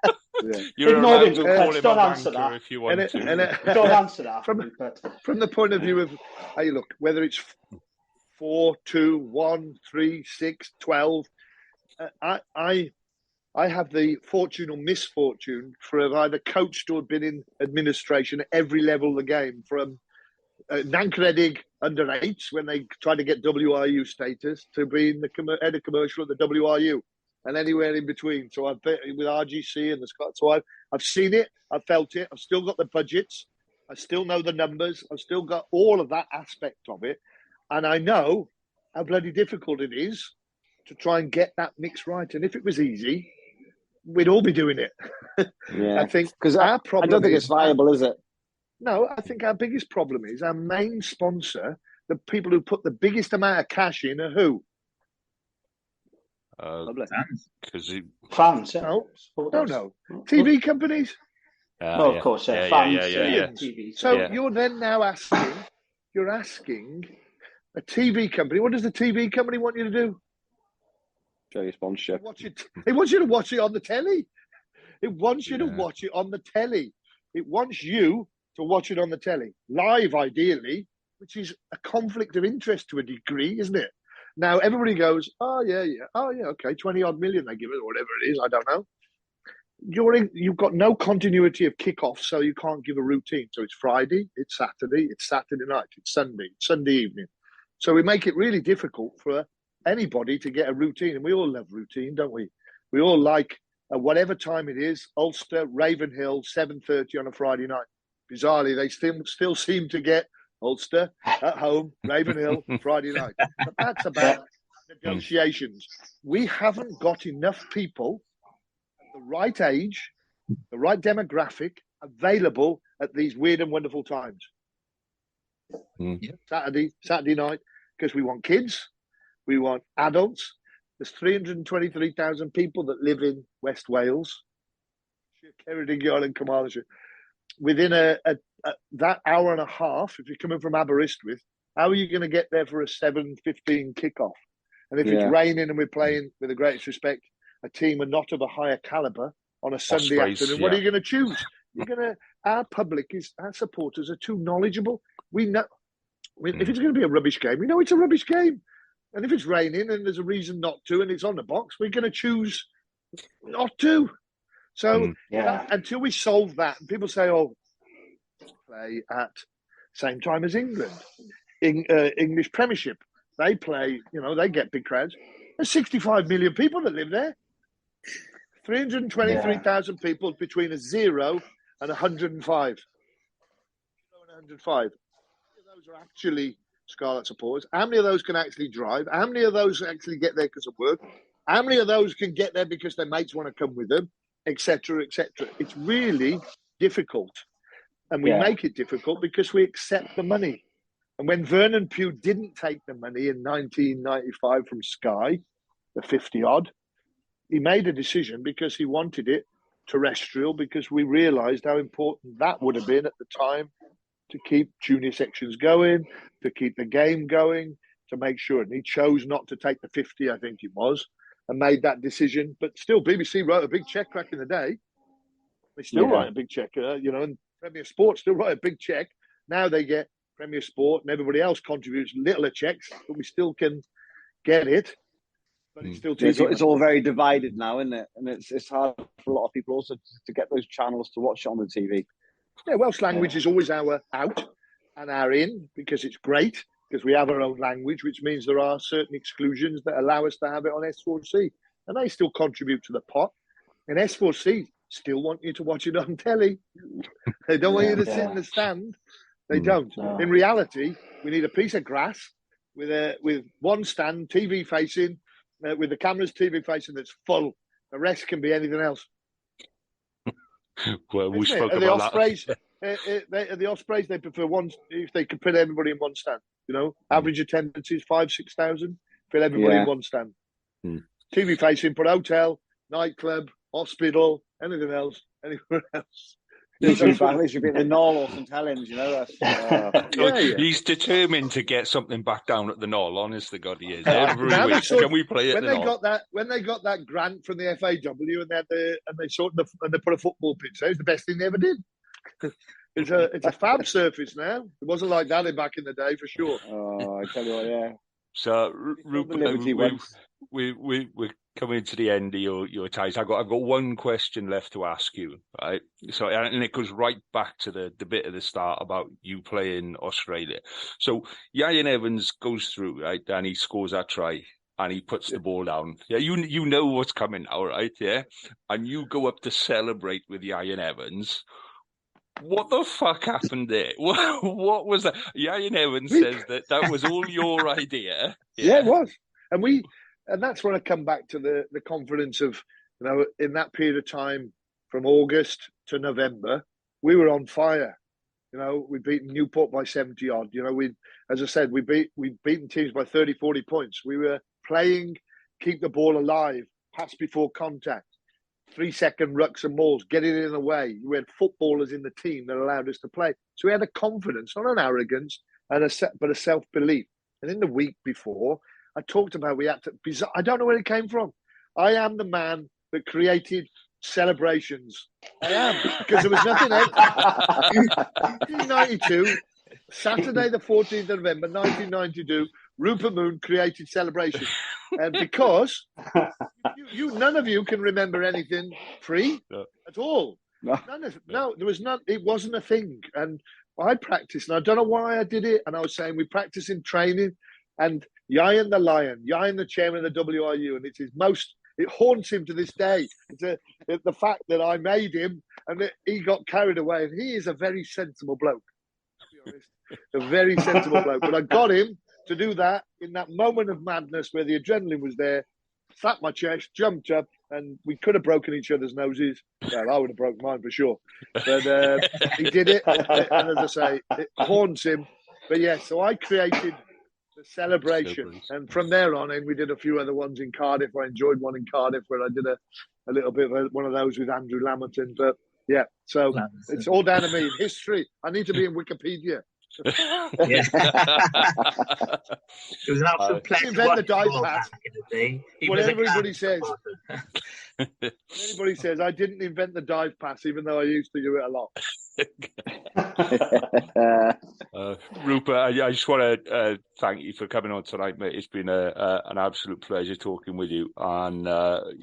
You're allowed to call him don't a answer wanker that if you want to. Don't answer that. From the point of view of, hey, look, whether it's 4, 2, 1, 3, 6, 12, I have the fortune or misfortune for have either coached or been in administration at every level of the game, from Llanelli under 8s when they tried to get WRU status to being the head of commercial at the WRU and anywhere in between. So I've been with RGC and the Scott. So I've seen it, I've felt it, I've still got the budgets, I still know the numbers, I've still got all of that aspect of it. And I know how bloody difficult it is to try and get that mix right. And if it was easy, we'd all be doing it. Yeah, I think because our problem. I don't think it's viable, is it? No, I think our biggest problem is our main sponsor. The people who put the biggest amount of cash in are who? Fans. No. TV companies. Of course, fans. TV. So you're then now asking. You're asking a TV company. What does the TV company want you to do? Show your sponsorship. It wants you to watch it on the telly. It wants you to watch it on the telly. It wants you to watch it on the telly. Live, ideally, which is a conflict of interest to a degree, isn't it? Now, everybody goes, okay, 20-odd million they give it, or whatever it is, I don't know. You've got no continuity of kickoff, so you can't give a routine. So it's Friday, it's Saturday night, it's Sunday evening. So we make it really difficult for anybody to get a routine, and we all love routine, don't we? We all like whatever time it is, Ulster, Ravenhill, 7:30 on a Friday night. Bizarrely, they still seem to get Ulster at home, Ravenhill, Friday night. But that's about negotiations. We haven't got enough people at the right age, the right demographic, available at these weird and wonderful times. Saturday night, because we want kids, we want adults. There's 323,000 people that live in West Wales, Ceredigion and Carmarthenshire. Within that hour and a half, if you're coming from Aberystwyth, how are you going to get there for a 7:15 kickoff? And if it's raining and we're playing, with the greatest respect, a team are not of a higher caliber on a Sunday afternoon, what are you going to choose? Our supporters are too knowledgeable. We know if it's going to be a rubbish game, we know it's a rubbish game. And if it's raining and there's a reason not to, and it's on the box, we're going to choose not to. So until we solve that, people say, "Oh, play at same time as England, English Premiership. They play, they get big crowds. There's 65 million people that live there. 323,000 people between a 0 and 105. 105. Those are actually Scarlet supporters. How many of those can actually drive? How many of those actually get there because of work? How many of those can get there because their mates want to come with them, etc., etc.? It's really difficult. And we make it difficult because we accept the money. And when Vernon Pugh didn't take the money in 1995 from Sky, the 50-odd, he made a decision because he wanted it terrestrial, because we realised how important that would have been at the time to keep junior sections going, to keep the game going, to make sure. And he chose not to take the 50, I think it was, and made that decision. But still, BBC wrote a big cheque back in the day. They still write a big cheque, and Premier Sport still write a big cheque. Now they get Premier Sport and everybody else contributes littler checks, but we still can get it. But it's still it's all very divided now, isn't it? And it's hard for a lot of people also to get those channels to watch it on the TV. Yeah, Welsh language is always our out and our in, because it's great, because we have our own language, which means there are certain exclusions that allow us to have it on S4C. And they still contribute to the pot. And S4C still want you to watch it on telly. They don't want you to sit in the stand. They don't. No. In reality, we need a piece of grass with one stand, TV facing, with the cameras TV facing that's full. The rest can be anything else. Well, we spoke about that. The Ospreys, they prefer one, if they could put everybody in one stand. Average attendance is 5,000-6,000. Put everybody in one stand. TV facing, put hotel, nightclub, hospital, anything else, anywhere else. He should be the Knoll or St Helens, He's determined to get something back down at the Knoll. Honest to God, he is. Every week, can we play it? When they got that grant from the FAW and they put a football pitch there, it was the best thing they ever did. It's a fab surface now. It wasn't like that back in the day, for sure. Oh, I tell you what, yeah. So, Rupert, we're coming to the end of your ties. I've got one question left to ask you, right? So, and it goes right back to the bit at the start about you playing Australia. So, Ian Evans goes through, right, and he scores that try, and he puts the ball down. Yeah, you know what's coming now, right? Yeah, and you go up to celebrate with Ian Evans. What the fuck happened there? What was that? Ian Evans says that was all your idea. Yeah, it was. And that's when I come back to the confidence of, in that period of time from August to November, we were on fire. We'd beaten Newport by 70 odd. As I said, we'd beaten teams by 30, 40 points. We were playing, keep the ball alive, pass before contact, 3-second rucks and mauls, get it in the way. We had footballers in the team that allowed us to play. So we had a confidence, not an arrogance, but a self-belief. And in the week before, I talked about I don't know where it came from. I am the man that created celebrations. I am, because there was nothing else. 1992, Saturday the 14th of November, 1992, Rupert Moon created celebration. And because none of you can remember anything free at all. No, there was none. It wasn't a thing. And I practiced, and I don't know why I did it. And I was saying we practice in training, and Ian the Lion, Ian the chairman of the WRU, and it haunts him to this day. It's the fact that I made him and that he got carried away. And he is a very sensible bloke, to be honest. A very sensible bloke. But I got him to do that in that moment of madness where the adrenaline was there, slapped my chest, jumped up, and we could have broken each other's noses. Well, I would have broke mine for sure. But he did it, and as I say, it haunts him. But yeah, so I created the celebration, and from there on in, we did a few other ones in Cardiff. I enjoyed one in Cardiff where I did a little bit of one of those with Andrew Lamberton. But yeah, so it's all down to me. History. I need to be in Wikipedia. It was an absolute pleasure. Invent the dive pass. When everybody says, anybody says, I didn't invent the dive pass, even though I used to do it a lot. Rupert, I just want to thank you for coming on tonight, mate. It's been an absolute pleasure talking with you. And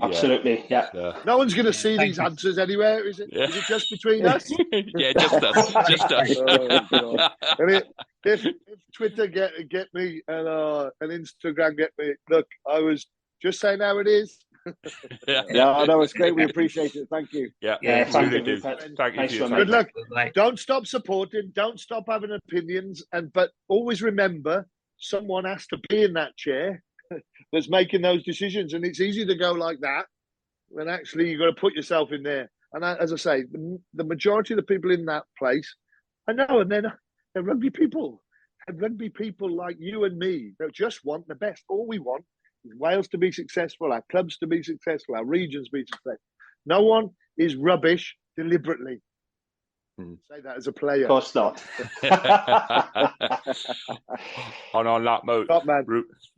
absolutely, yeah. No one's going to see these answers anywhere, is it? Yeah. Is it just between us? Yeah, just us. Just us. If Twitter get me and Instagram get me, look, I was just saying how it is. Yeah, no, it's great. We appreciate it. Thank you. Yeah, thank you. Thank you. Good luck. Don't stop supporting. Don't stop having opinions. But always remember, someone has to be in that chair that's making those decisions. And it's easy to go like that when actually you've got to put yourself in there. And as I say, the majority of the people in that place, I know, and they're rugby people. And rugby people like you and me that just want the best. All we want is Wales to be successful, our clubs to be successful, our regions to be successful. No one is rubbish deliberately. Say that as a player. Of course not. And on that note, Top man.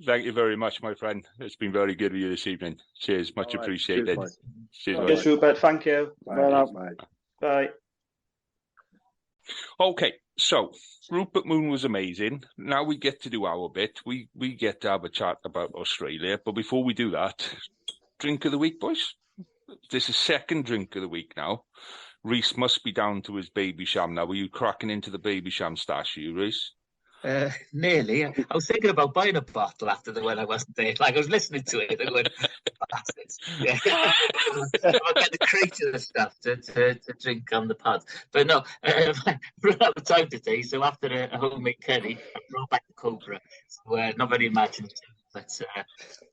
Thank you very much, my friend. It's been very good with you this evening. Cheers. Much appreciated. Cheers, Rupert. Thank you. Bye. Bye. Okay, so Rupert Moon was amazing. Now we get to do our bit. We get to have a chat about Australia. But before we do that, drink of the week, boys. This is second drink of the week now. Reese must be down to his baby sham now. Were you cracking into the baby sham stash, you, Reese? Nearly. I was thinking about buying a bottle after when I wasn't there. Like I was listening to it and going, bastards. Yeah. I'll get the crate of the stuff to drink on the pod. But no, I ran out of time today. So after a homemade curry, I brought back the Cobra. So not very imaginative. But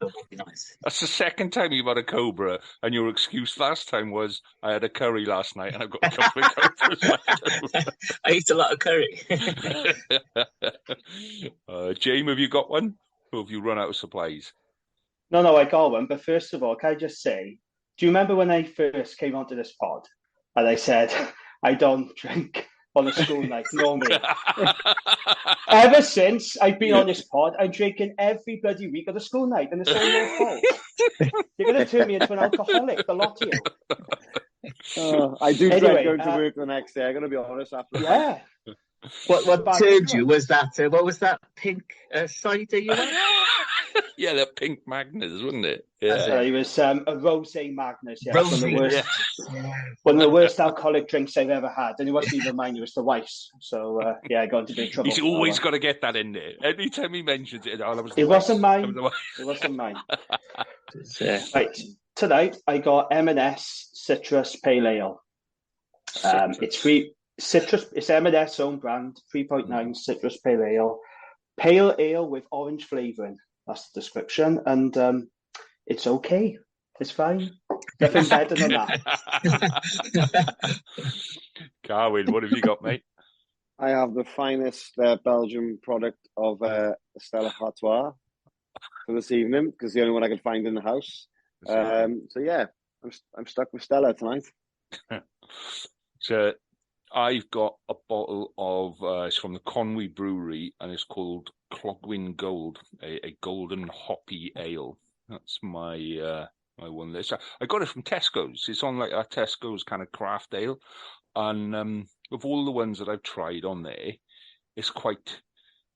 it'll be nice. That's the second time you've had a Cobra, and your excuse last time was, I had a curry last night and I've got a couple of Cobras. I eat a lot of curry. James, have you got one? Or have you run out of supplies? No, I got one. But first of all, can I just say, do you remember when I first came onto this pod and I said, I don't drink on a school night normally? Ever since I've been on this pod, I'm drinking every bloody week of the school night, and it's all your fault. You're going to turn me into an alcoholic, the lot of you. I do dread going to work the next day. I'm going to be honest after that. Yeah. What turned you was that? What was that pink cider you had? Yeah, that pink Magnus, wasn't it? Yeah, it was a Rosé Magnus. Yeah, one of the worst alcoholic drinks I've ever had, and it wasn't even mine; it was the wife's. So I got into big trouble. He's always got to get that in there. Every time he mentions it, it wasn't mine. It wasn't mine. Right, tonight I got M&S Citrus Pale Ale. It's free. Citrus, it's M&S own brand, 3.9 Citrus Pale Ale. Pale ale with orange flavouring. That's the description. And it's okay. It's fine. Nothing better than that. Carwin, what have you got, mate? I have the finest Belgian product of Stella Artois for this evening, because the only one I could find in the house. So yeah, I'm stuck with Stella tonight. So I've got a bottle of, it's from the Conwy Brewery, and it's called Clogwyn Gold, a golden hoppy ale. That's my my one. I got it from Tesco's. It's on like a Tesco's kind of craft ale, and of all the ones that I've tried on there, it's quite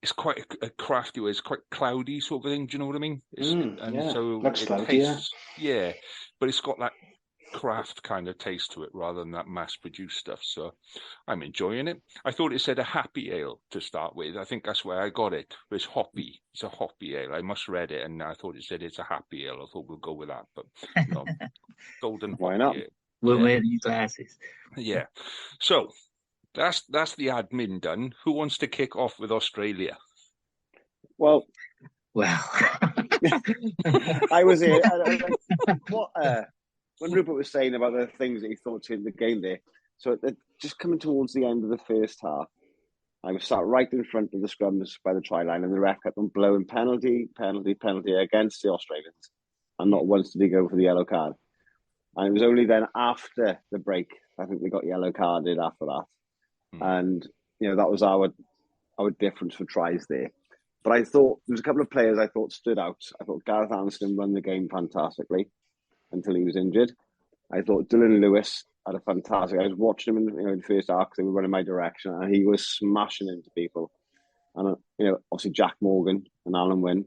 a crafty way. It's quite cloudy sort of thing. Do you know what I mean? So looks cloudy, yeah, but it's got that craft kind of taste to it rather than that mass-produced stuff. So I'm enjoying it. I thought it said a happy ale to start with. I think that's where I got it. It's hoppy. It's a hoppy ale. I must read it, and I thought it said it's a happy ale. I thought we'll go with that, but no. Golden Why not? Ale. We'll wear these glasses. Yeah. So that's the admin done. Who wants to kick off with Australia? Well, I was here. What when Rupert was saying about the things that he thought in the game there, so just coming towards the end of the first half, I was sat right in front of the scrums by the try line, and the ref kept on blowing penalty against the Australians, and not once did he go for the yellow card. And it was only then after the break, I think they got yellow carded after that, and that was our difference for tries there. But I thought there was a couple of players I thought stood out. I thought Gareth Anscombe run the game fantastically until he was injured. I thought Dylan Lewis had a fantastic. I was watching him in the first half because they were running my direction, and he was smashing into people. And obviously Jack Morgan and Alan Wynne.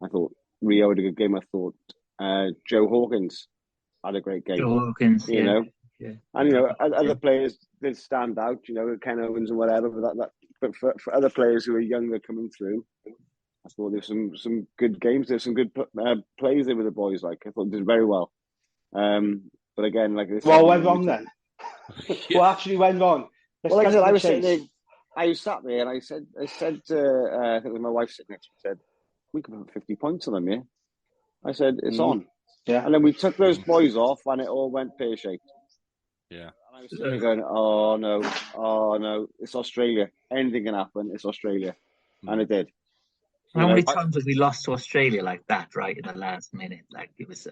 I thought Rio had a good game. I thought Joe Hawkins had a great game. Joe Hawkins, Yeah. And other players did stand out. Ken Owens and whatever. But for other players who are younger coming through, I thought there were some good games. There's some good plays there with the boys. Like I thought they did very well. But again, like this. What went wrong then? What actually went wrong? Like I said, I was sitting there. I sat there and I said, I think it was my wife sitting next to me. Said, "We could put 50 points on them here." I said, "It's on." Yeah. And then we took those boys off, and it all went pear shaped. Yeah. And I was sitting there going, "Oh no, it's Australia. Anything can happen. It's Australia," and it did. How many times have we lost to Australia like that, right, in the last minute? Like it was,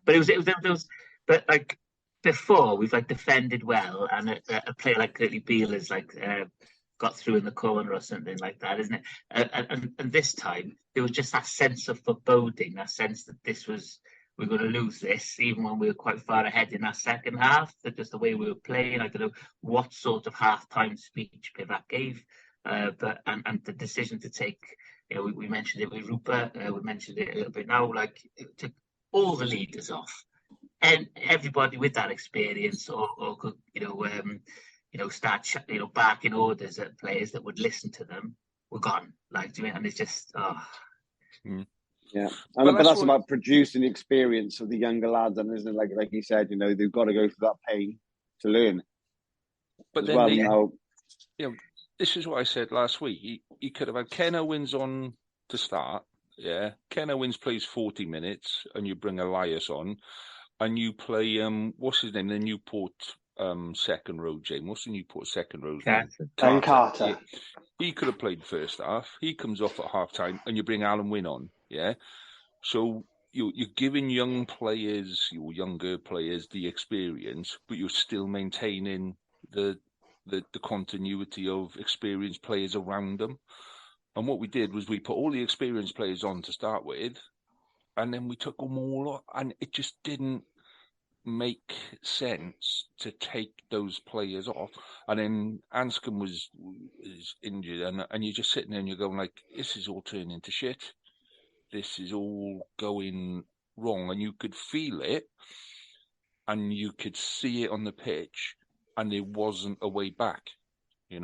but it was, but like before we've like defended well, and a player like Curtly Beale has like got through in the corner or something like that, isn't it? And this time there was just that sense of foreboding, that sense that we're going to lose this, even when we were quite far ahead in that second half. That just the way we were playing, I don't know what sort of halftime speech Pivac gave, but the decision to take. We mentioned it with Rupert. We mentioned it a little bit now. Like took all the leaders off, and everybody with that experience, or could start barking orders at players that would listen to them, were gone. Like, do you mean? And it's just Yeah, but that's about producing the experience of the younger lads, and isn't it? Like you said, they've got to go through that pain to learn. But then this is what I said last week. You could have had Ken Owens on to start. Yeah, Ken Owens plays 40 minutes, and you bring Elias on, and you play what's his name? The Newport second row, James. What's the Newport second row? Carter. Yeah. He could have played the first half. He comes off at half time, and you bring Alan Wynne on. Yeah, so you're giving young players, your younger players, the experience, but you're still maintaining the continuity of experienced players around them. And what we did was we put all the experienced players on to start with, and then we took them all off, and it just didn't make sense to take those players off. And then Anscombe is injured, and you're just sitting there and you're going like, this is all turning to shit. This is all going wrong, and you could feel it, and you could see it on the pitch. And there wasn't a way back, There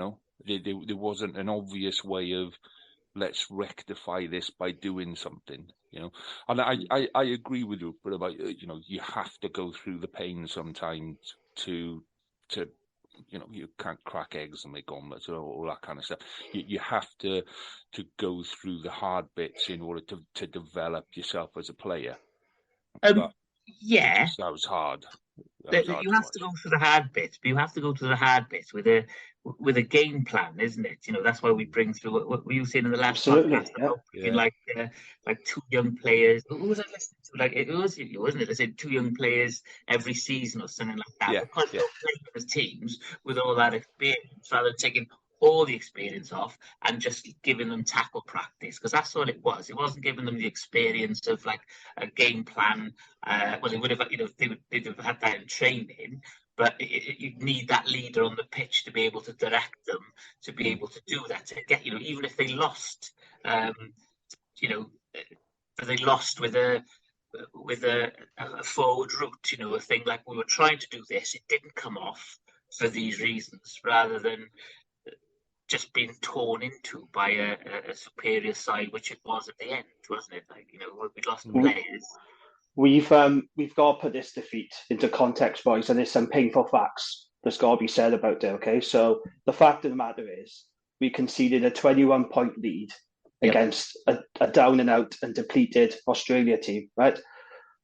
wasn't an obvious way of let's rectify this by doing something, And I agree with you, but about you have to go through the pain sometimes to you can't crack eggs and make omelets or all that kind of stuff. You have to go through the hard bits in order to develop yourself as a player. That was hard. You have to go through the hard bits, but you have to go through the hard bits with a game plan, isn't it? That's why we bring through what were you saying in the last podcast about like two young players. Who was I listening to? Like it wasn't it? They said two young players every season or something like that. Because they're playing as teams with all that experience, rather than taking all the experience off and just giving them tackle practice, because that's all it was. It wasn't giving them the experience of like a game plan. Well, they would have, they'd have had that in training, but you need that leader on the pitch to be able to direct them, to be able to do that, to get, even if they lost, they lost with a forward route, a thing like we were trying to do this, it didn't come off for these reasons, rather than just being torn into by a superior side, which it was at the end, wasn't it? Like, we lost players. We've got to put this defeat into context, boys, and there's some painful facts that's got to be said about it, okay? So the fact of the matter is we conceded a 21-point lead against a down-and-out and depleted Australia team, right?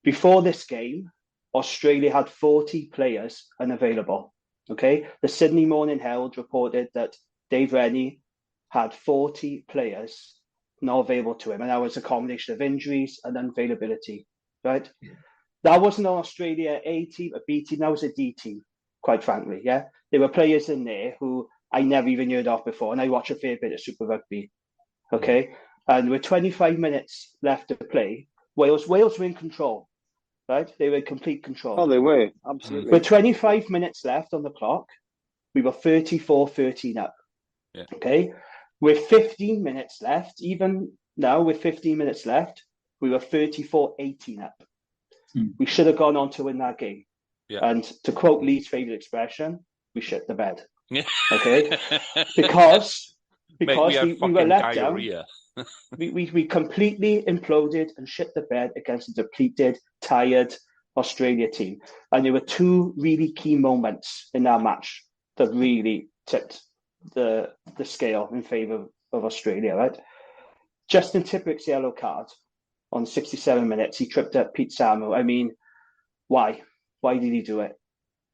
Before this game, Australia had 40 players unavailable. Okay, the Sydney Morning Herald reported that Dave Rennie had 40 players not available to him, and that was a combination of injuries and unavailability. Right, that wasn't an Australia A team, a B team. That was a D team. Quite frankly, yeah, there were players in there who I never even heard of before, and I watch a fair bit of Super Rugby. Okay, and with 25 minutes left to play, Wales were in control. Right, they were in complete control. Oh, they were, absolutely. With 25 minutes left on the clock, we were 34-13 up. Yeah. Okay, with 15 minutes left, even now with 15 minutes left, we were 34-18 up. We should have gone on to win that game. Yeah. And to quote Lee's favourite expression, we shit the bed. Yeah. Okay, because Mate, we were let diarrhea. down. we completely imploded and shit the bed against a depleted, tired Australia team. And there were two really key moments in that match that really tipped the scale in favour of Australia, right? Justin Tipuric's yellow card on 67 minutes, he tripped up Pete Samu. I mean, why? Why did he do it?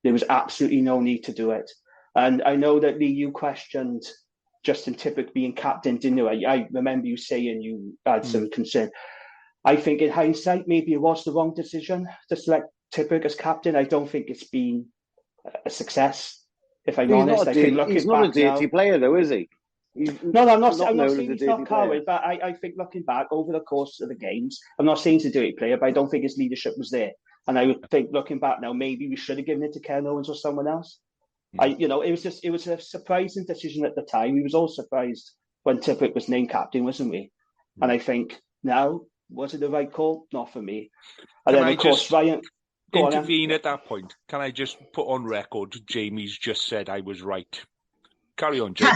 There was absolutely no need to do it. And I know that, Lee, you questioned Justin Tipuric being captain, didn't you? I remember you saying you had some concern. I think in hindsight, maybe it was the wrong decision to select Tipuric as captain. I don't think it's been a success, if I'm honest. He's not a dirty player, though, is he? No, I'm not saying he's not coward, but I think looking back over the course of the games, I'm not saying he's a dirty player, but I don't think his leadership was there. And I would think, looking back now, maybe we should have given it to Ken Owens or someone else. It was a surprising decision at the time. We was all surprised when Tipuric was named captain, wasn't we? And I think now, was it the right call? Not for me. And then, of course, Ryan... Intervene at that point. Can I just put on record, Jamie's just said I was right. Carry on, Jamie.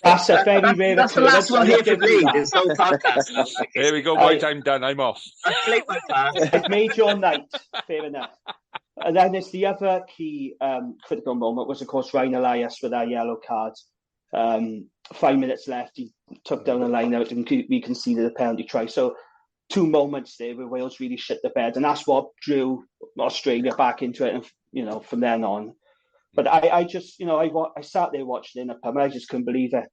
That's a very rare That's the last one here for me. This whole podcast. There we go. Right, I'm done. I'm off. I played my part. It made your night. Fair enough. And then there's the other key critical moment was, of course, Ryan Elias with that yellow card. 5 minutes left. He took down the line out and we conceded a penalty try. So 2 moments there where Wales really shit the bed. And that's what drew Australia back into it. And, from then on. But I just, I sat there watching in a pub and I just couldn't believe it.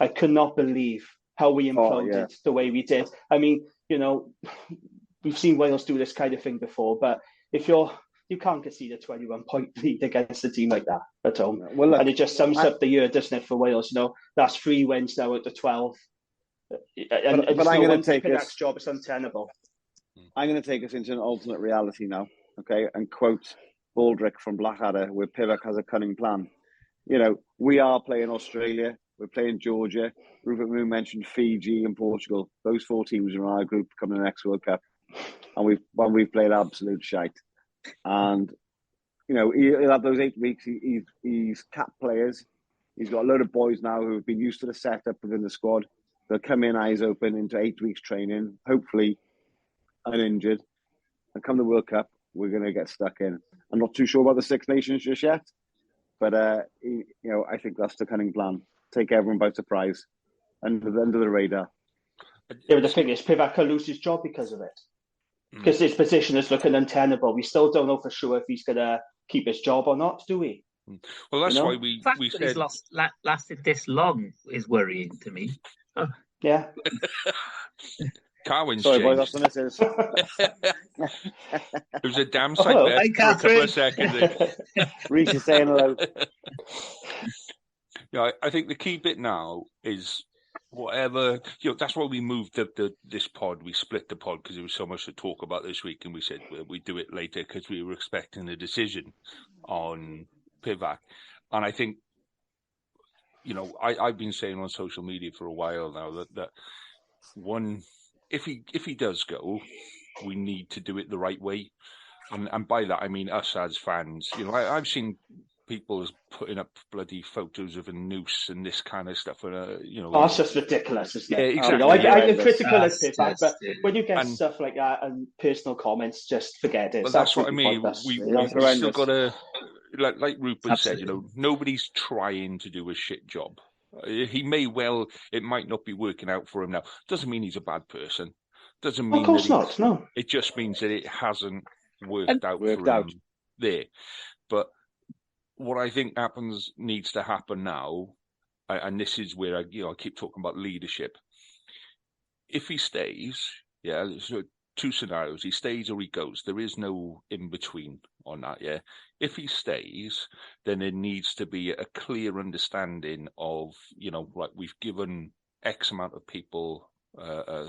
I could not believe how we imploded the way we did. I mean, we've seen Wales do this kind of thing before, but if you can't concede a 21-point lead against a team like that at home. Well, look, and it just sums up the year, doesn't it, for Wales? That's 3 wins now out of 12. But I'm going to take this job. It's untenable. I'm going to take us into an alternate reality now, okay, and quote Baldrick from Blackadder, where Pivac has a cunning plan. We are playing Australia, we're playing Georgia. Rupert Moon mentioned Fiji and Portugal. Those 4 teams are in our group coming to the next World Cup, and we've played absolute shite. And he'll have those 8 weeks. He's capped players. He's got a load of boys now who have been used to the setup within the squad. They'll come in eyes open into 8 weeks training, hopefully uninjured, and come the World Cup, we're going to get stuck in. I'm not too sure about the Six Nations just yet, but I think that's the cunning plan. Take everyone by surprise, under the radar. Yeah, but the thing is, Pivac could lose his job because of it. Because his position is looking untenable. We still don't know for sure if he's going to keep his job or not, do we? Well, that's why we the fact that said... he's lasted this long is worrying to me. Oh. Yeah. Carwin's Sorry, boy, changed. that's what it is. It was a damn sight better for a couple of seconds. Reece is saying hello. I think the key bit now is whatever, that's why we moved this pod. We split the pod because there was so much to talk about this week, and we said we'd do it later because we were expecting a decision on Pivac. And I think, I've been saying on social media for a while now that one, if he does go, we need to do it the right way. And by that, I mean us as fans. I've seen people putting up bloody photos of a noose and this kind of stuff. That's just ridiculous, isn't it? Yeah, exactly. I'm critical of Pivac, but when you get stuff like that and personal comments, just forget it. Well, that's what I mean. We've still got to, like Rupert said, nobody's trying to do a shit job. It might not be working out for him now. Doesn't mean he's a bad person. Doesn't mean of course that not. No, it just means that it hasn't worked out for him there. But what I think needs to happen now, and this is where I keep talking about leadership. If he stays, so 2 scenarios: he stays or he goes. There is no in between on that. Yeah, if he stays, then there needs to be a clear understanding of, like, we've given X amount of people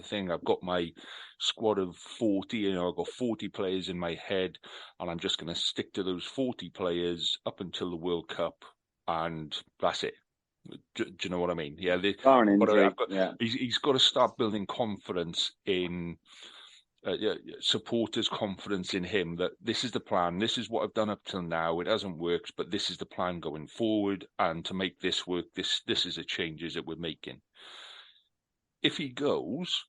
thing. I've got my squad of 40, I've got 40 players in my head, and I'm just going to stick to those 40 players up until the World Cup, and that's it. Do you know what I mean? Yeah, he's got to start building confidence in supporters' confidence in him, that this is the plan, this is what I've done up till now, it hasn't worked, but this is the plan going forward, and to make this work, this is the changes that we're making. If he goes,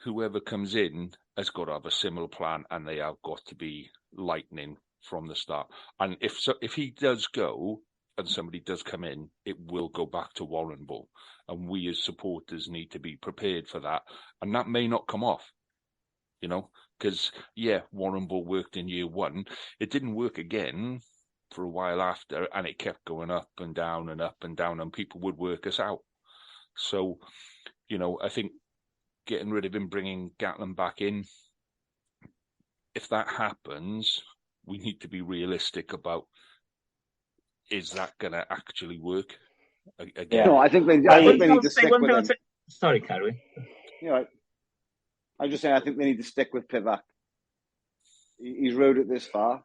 whoever comes in has got to have a similar plan, and they have got to be lightning from the start. And if he does go and somebody does come in, it will go back to Warren Ball, and we as supporters need to be prepared for that. And that may not come off, because Warren Ball worked in year 1. It didn't work again for a while after, and it kept going up and down and up and down, and people would work us out. So, I think getting rid of him, bringing Gatland back in, if that happens, we need to be realistic about, is that going to actually work again? Yeah, no, I think they need to stick with him. Sorry, Carrie. I'm just saying, I think they need to stick with Pivac. He's rode it this far.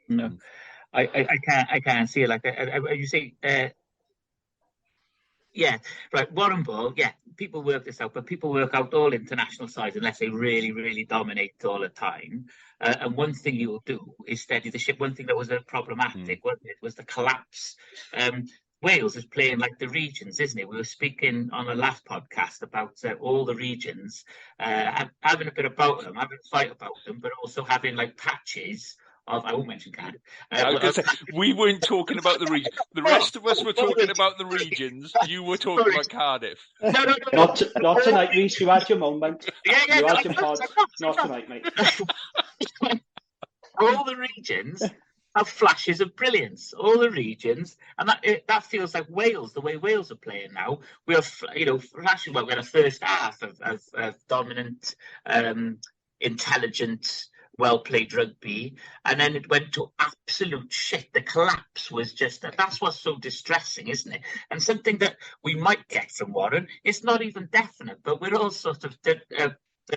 No, I can't see it like that. You say, Warren Ball, people work this out, but people work out all international sides unless they really, really dominate all the time. And one thing you will do is steady the ship. One thing that was problematic was the collapse. Wales is playing like the regions, isn't it? We were speaking on the last podcast about all the regions, having a bit about them, having a fight about them, but also having like patches of, I won't mention Cardiff. We weren't talking about the region. The rest of us were talking about the regions. You were talking about Cardiff. No. Not tonight, Reece. You had your moment. You had your pod. Not tonight, mate. All the regions have flashes of brilliance. All the regions, and that feels like Wales, the way Wales are playing now. We have, flashes. Well, we had a first half of dominant, intelligent, well-played rugby, and then it went to absolute shit. The collapse was just that's what's so distressing, isn't it? And something that we might get from Warren, it's not even definite, but we're all sort of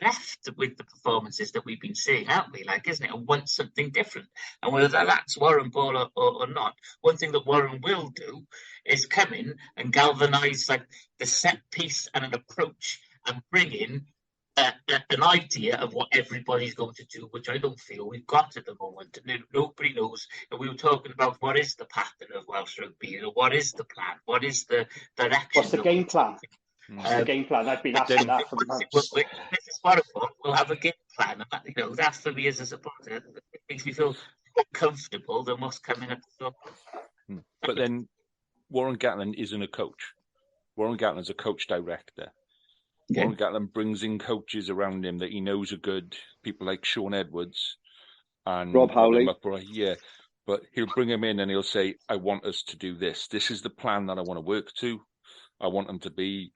left with the performances that we've been seeing, aren't we? Like, isn't it? And want something different. And whether that's Warren Ball or not, one thing that Warren will do is come in and galvanise like the set piece and an approach, and bring in an idea of what everybody's going to do, which I don't feel we've got at the moment. Nobody knows. And we were talking about what is the pattern of Welsh rugby, what is the plan, what is the direction. What's the game plan? The game plan. I've been asking that for months. This is what we'll have a game plan. That for me as a supporter, it makes me feel more comfortable than what's coming at the top. But then Warren Gatland isn't a coach. Warren Gatland's a coach director. Okay. Warren Gatland brings in coaches around him that he knows are good, people like Sean Edwards and Rob Howley. But he'll bring him in and he'll say, I want us to do this. This is the plan that I want to work to. I want them to be,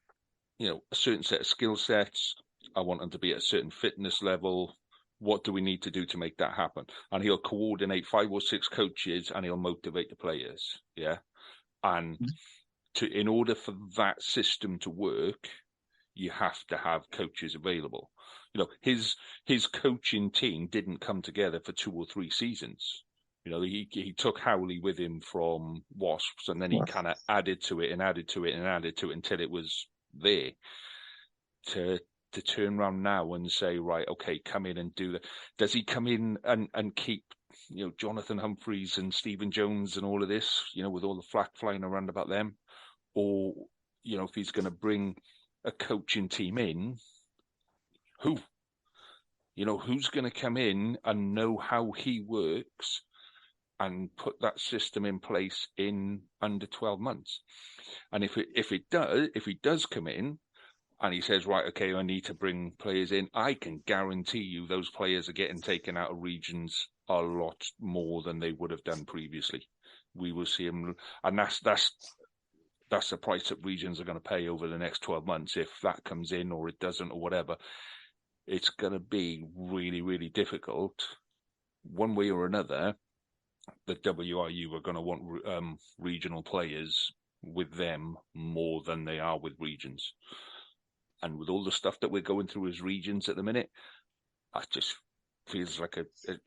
a certain set of skill sets. I want them to be at a certain fitness level. What do we need to do to make that happen? And he'll coordinate 5 or 6 coaches and he'll motivate the players. Yeah. And in order for that system to work, you have to have coaches available. His coaching team didn't come together for 2 or 3 seasons. He took Howley with him from Wasps, and then he kind of added to it until it was there. To turn around now and say, right, okay, come in and do that. Does he come in and keep, Jonathan Humphreys and Stephen Jones and all of this, with all the flack flying around about them? Or, if he's going to bring a coaching team in, who's going to come in and know how he works and put that system in place in under 12 months? And if he does come in and he says, right, okay, I need to bring players in, I can guarantee you those players are getting taken out of regions a lot more than they would have done previously. We will see them, and that's the price that regions are going to pay over the next 12 months. If that comes in or it doesn't or whatever, it's going to be really, really difficult. One way or another, the WRU are going to want regional players with them more than they are with regions. And with all the stuff that we're going through as regions at the minute, I just feels like a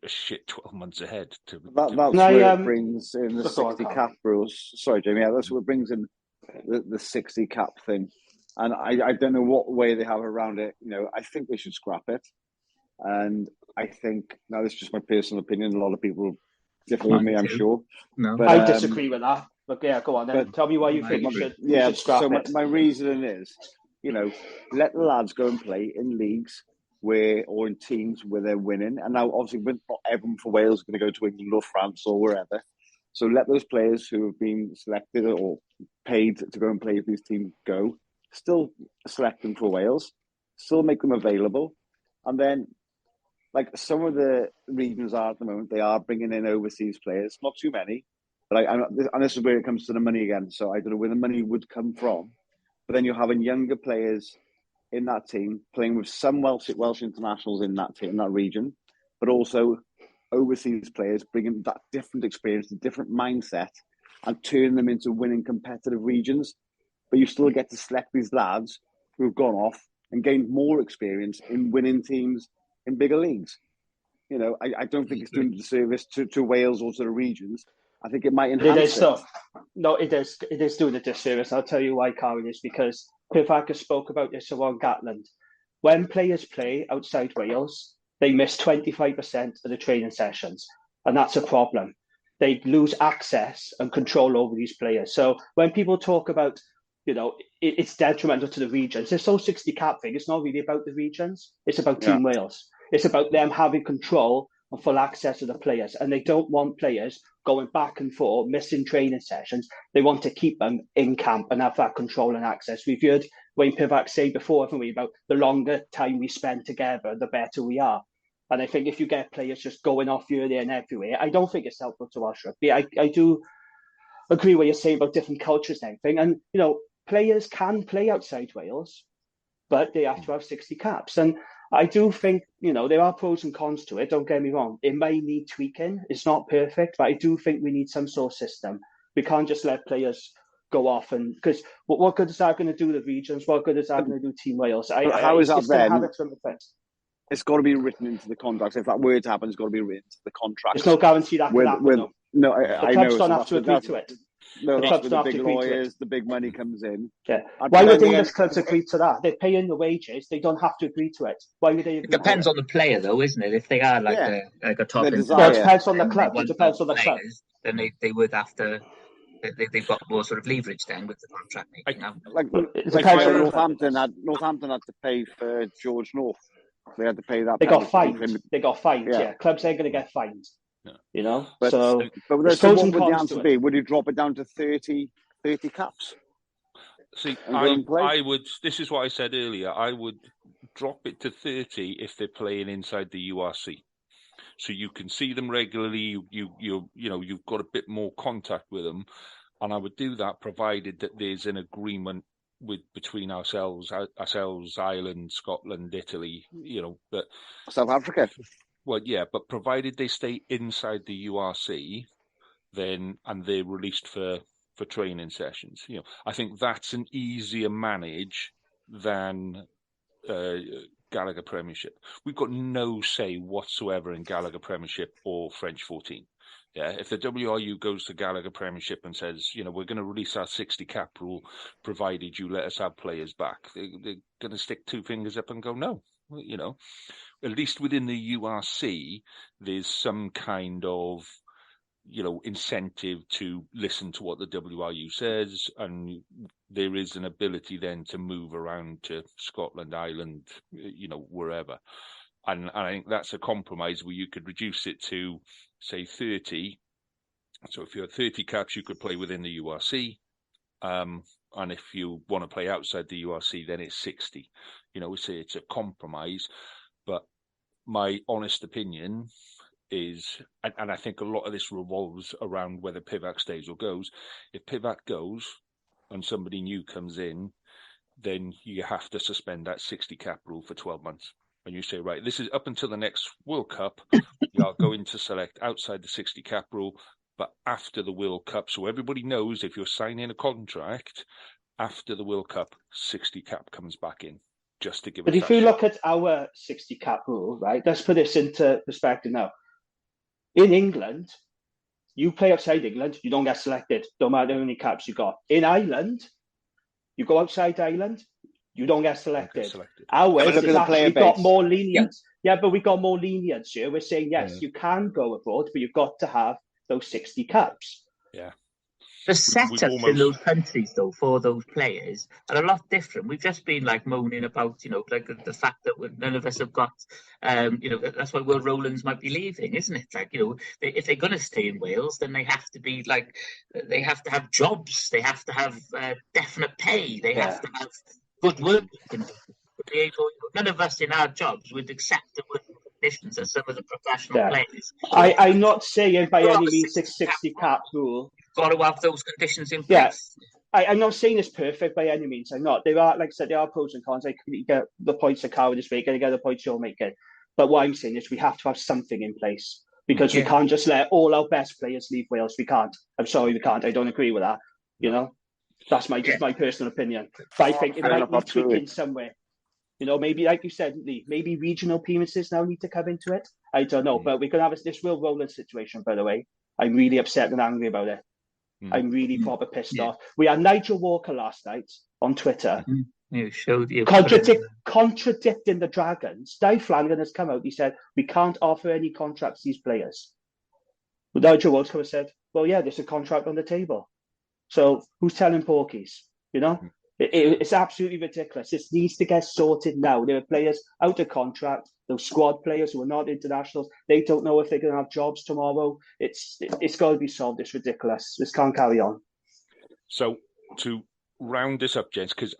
shit 12 months ahead. That's where it brings in the 60 cap rules. Sorry, Jamie. That's what it brings in the 60 cap thing. And I don't know what way they have around it. I think they should scrap it. And I think, now this is just my personal opinion, a lot of people differ with me, I'm sure. No. But, I disagree with that. But yeah, go on then. Tell me why you think you should scrap it. My reasoning is, let the lads go and play in leagues or in teams where they're winning. And now, obviously, not everyone for Wales is going to go to England or France or wherever. So let those players who have been selected or paid to go and play for these teams go. Still select them for Wales. Still make them available. And then, like some of the regions are at the moment, they are bringing in overseas players. Not too many. But and this is where it comes to the money again. So I don't know where the money would come from. But then you're having younger players in that team playing with some Welsh internationals in that team, in that region, but also overseas players bringing that different experience, a different mindset, and turn them into winning competitive regions. But you still get to select these lads who have gone off and gained more experience in winning teams in bigger leagues. I don't think it's doing a disservice to Wales or to the regions. I think it might enhance it. No, it is. It is doing a disservice. I'll tell you why, Karen, is because Pivaka spoke about this on Gatland. When players play outside Wales, they miss 25% of the training sessions, and that's a problem. They lose access and control over these players. So when people talk about, it's detrimental to the regions, this whole 60 cap thing, it's not really about the regions. It's about Team Wales. It's about them having control and full access to the players. And they don't want players going back and forth, missing training sessions. They want to keep them in camp and have that control and access. We've heard Wayne Pivac say before, haven't we, about the longer time we spend together, the better we are. And I think if you get players just going off here, there and everywhere, I don't think it's helpful to Welsh rugby. I do agree what you're saying about different cultures and everything. And, players can play outside Wales, but they have to have 60 caps. And I do think, there are pros and cons to it. Don't get me wrong. It may need tweaking. It's not perfect, but I do think we need some sort of system. We can't just let players go off because what good is that going to do the regions? What good is that going to do Team Wales? How is that then? It's got to be written into the contract. If that word happens, it's got to be written into the contract. There's no guarantee that can happen. No, I know. The clubs don't have to agree to it. No, that's where the big lawyers, the big money comes in. Yeah. Why would English clubs agree to that? They're paying the wages. They don't have to agree to it. Why would they agree? It depends on the player, though, isn't it? If they are like a top, it depends on the club. It depends on the club. Then they would have to. They've got more sort of leverage then with the contract making. Northampton had to pay for George North. They had to pay that. They got fined. Yeah. Clubs ain't going to get fined. No. But what would the answer be? Would you drop it down to 30 caps? See, I would. This is what I said earlier. I would drop it to 30 if they're playing inside the URC, so you can see them regularly. You've got a bit more contact with them, and I would do that provided that there's an agreement between ourselves, Ireland, Scotland, Italy. That South Africa. Well, yeah, but provided they stay inside the URC, and they're released for training sessions. I think that's an easier manage than Gallagher Premiership. We've got no say whatsoever in Gallagher Premiership or French 14. Yeah, if the WRU goes to Gallagher Premiership and says, we're going to release our 60 cap rule, provided you let us have players back, they're going to stick two fingers up and go, no. At least within the URC, there's some kind of, incentive to listen to what the WRU says, and there is an ability then to move around to Scotland, Ireland, wherever. And I think that's a compromise where you could reduce it to, say, 30. So if you had 30 caps, you could play within the URC. And if you want to play outside the URC, then it's 60. It's a compromise. But my honest opinion is, and I think a lot of this revolves around whether Pivac stays or goes. If Pivac goes and somebody new comes in, then you have to suspend that 60 cap rule for 12 months. And you say, right, this is up until the next World Cup, you are going to select outside the 60 cap rule, but after the World Cup. So everybody knows if you're signing a contract after the World Cup, 60 cap comes back in, just to give But if you look at our 60 cap rule, right, let's put this into perspective now. In England, you play outside England, you don't get selected, no matter how many caps you got. In Ireland, you go outside Ireland, you don't get selected. Ours is actually got more lenience. Yeah, but we got more lenience here. We're saying, yes, you can go abroad, but you've got to have those 60 caps. Yeah. The setups in those countries, though, for those players are a lot different. We've just been moaning about, like the fact that none of us have got, that's why Will Rowlands might be leaving, isn't it? If they're going to stay in Wales, then they have to be they have to have jobs, they have to have definite pay, they have to have good work. None of us in our jobs would accept the working conditions of some of the professional players. I'm not saying by any means 60 cap rule. Got to have those conditions in place. Yeah. I'm not saying it's perfect by any means. I'm not. There are, like I said, there are pros and cons. I completely get the points that Carwyn is making, I get the points you're making. But what I'm saying is we have to have something in place because we can't just let all our best players leave Wales. We can't. I'm sorry, we can't. I don't agree with that. That's just my personal opinion. But I think it might be tweaking somewhere. Maybe like you said, Lee, maybe regional premises now need to come into it. I don't know, but we're going to have this Will Rowlands situation, by the way. I'm really upset and angry about it. I'm really proper pissed off. We had Nigel Walker last night on Twitter. You showed you contradicting the Dragons. Dave Flanagan has come out. He said, we can't offer any contracts to these players. But Nigel Walker said, well, yeah, there's a contract on the table. So who's telling porkies? It's absolutely ridiculous. This needs to get sorted now. There are players out of contract, those squad players who are not internationals. They don't know if they're going to have jobs tomorrow. It's got to be solved. It's ridiculous. This can't carry on. So to round this up, gents, because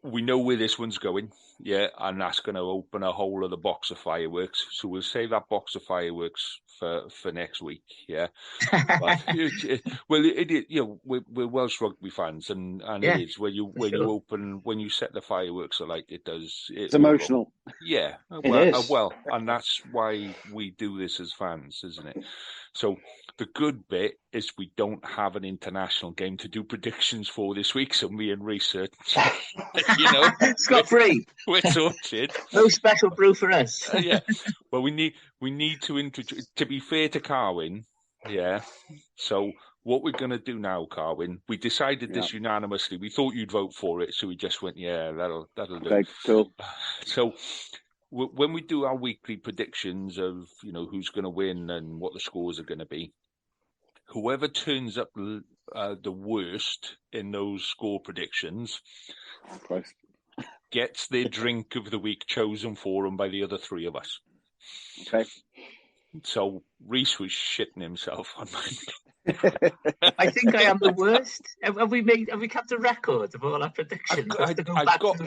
we know where this one's going, and that's going to open a whole other box of fireworks. So we'll save that box of fireworks for next week, But, we're Welsh rugby fans, and it is when you set the fireworks alight, it does. It's emotional. Yeah, well, and that's why we do this as fans, isn't it? So the good bit is we don't have an international game to do predictions for this week, so me and research, Scot free. We're sorted. No special brew for us. Well, we need to introduce. To be fair to Carwyn, So what we're going to do now, Carwyn, we decided this unanimously. We thought you'd vote for it, so we just went, that'll do. Okay, cool. So when we do our weekly predictions of who's going to win and what the scores are going to be, whoever turns up the worst in those score predictions gets their drink of the week chosen for them by the other three of us. Okay. So Reese was shitting himself on my. I think I am the worst. Have we kept a record of all our predictions? I've got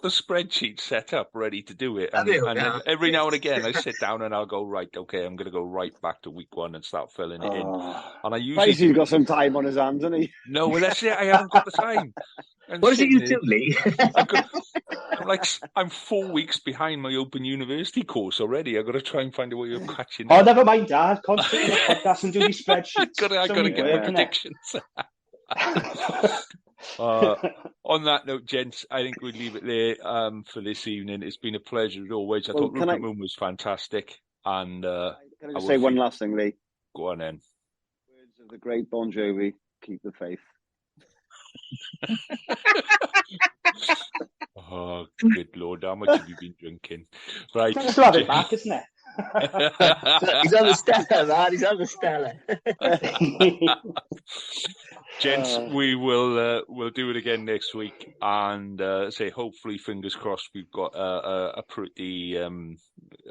the spreadsheet set up, ready to do it. And every now and again, I sit down and I'll go, right, okay, I'm going to go right back to week one and start filling it in. And I usually he's got some time on his hands, hasn't he? No, well, that's it. I haven't got the time. What is it you do, Lee? I'm 4 weeks behind my Open University course already. I've got to try and find a way of catching up. Oh, never mind, Dad. Concentrate on the podcast and do these spreadsheets. I've got to get my predictions. On that note, gents, I think we'd leave it there for this evening. It's been a pleasure as always. I thought Rupert Moon was fantastic. And can I just say one last thing, Lee? Go on then. Words of the great Bon Jovi, keep the faith. Oh, good Lord, how much have you been drinking? Right. Just love it back, isn't it? He's on the Stella, man. He's on the Stella. Gents, we'll do it again next week, and say hopefully, fingers crossed, we've got a pretty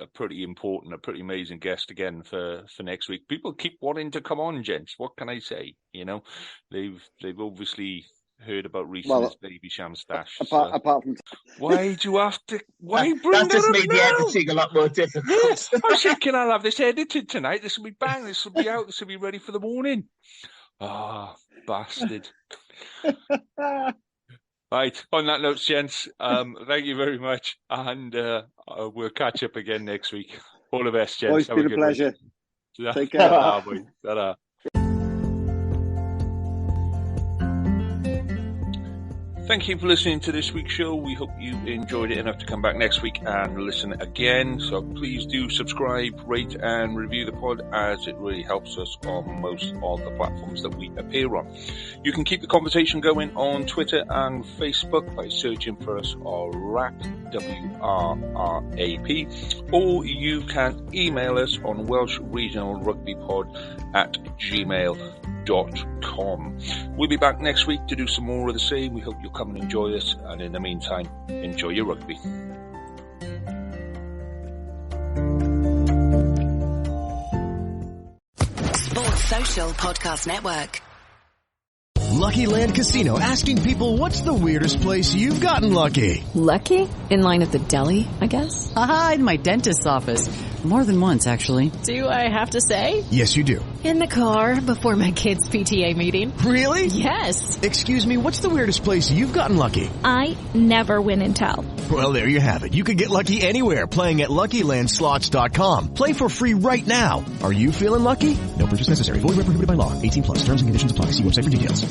a pretty important, a pretty amazing guest again for next week. People keep wanting to come on, gents. What can I say? You know, they've obviously heard about Reese's baby sham stash. Apart from, why do you have to? Why bring that? Just up made now? the editing a lot more difficult. Yes, I was thinking I'll have this edited tonight. This will be bang. This will be out. This will be ready for the morning. Ah, bastard. Right, on that note, gents, thank you very much, and we'll catch up again next week. All the best, gents. Always been a pleasure. Week. Take care. Ta-da. Thank you for listening to this week's show. We hope you enjoyed it enough to come back next week and listen again. So please do subscribe, rate and review the pod, as it really helps us on most of the platforms that we appear on. You can keep the conversation going on Twitter and Facebook by searching for us WRAP, WRRAP, or you can email us on welshregionalrugbypod@gmail.com. We'll be back next week to do some more of the same. We hope you'll come and enjoy us, and in the meantime, enjoy your rugby. Sports Social Podcast Network. Lucky Land Casino, asking people, what's the weirdest place you've gotten lucky? Lucky? In line at the deli, I guess? Aha, in my dentist's office. More than once, actually. Do I have to say? Yes, you do. In the car before my kids' PTA meeting. Really? Yes. Excuse me, what's the weirdest place you've gotten lucky? I never win and tell. Well, there you have it. You can get lucky anywhere, playing at LuckyLandSlots.com. Play for free right now. Are you feeling lucky? No purchase necessary. Void where prohibited by law. 18+. Terms and conditions apply. See website for details.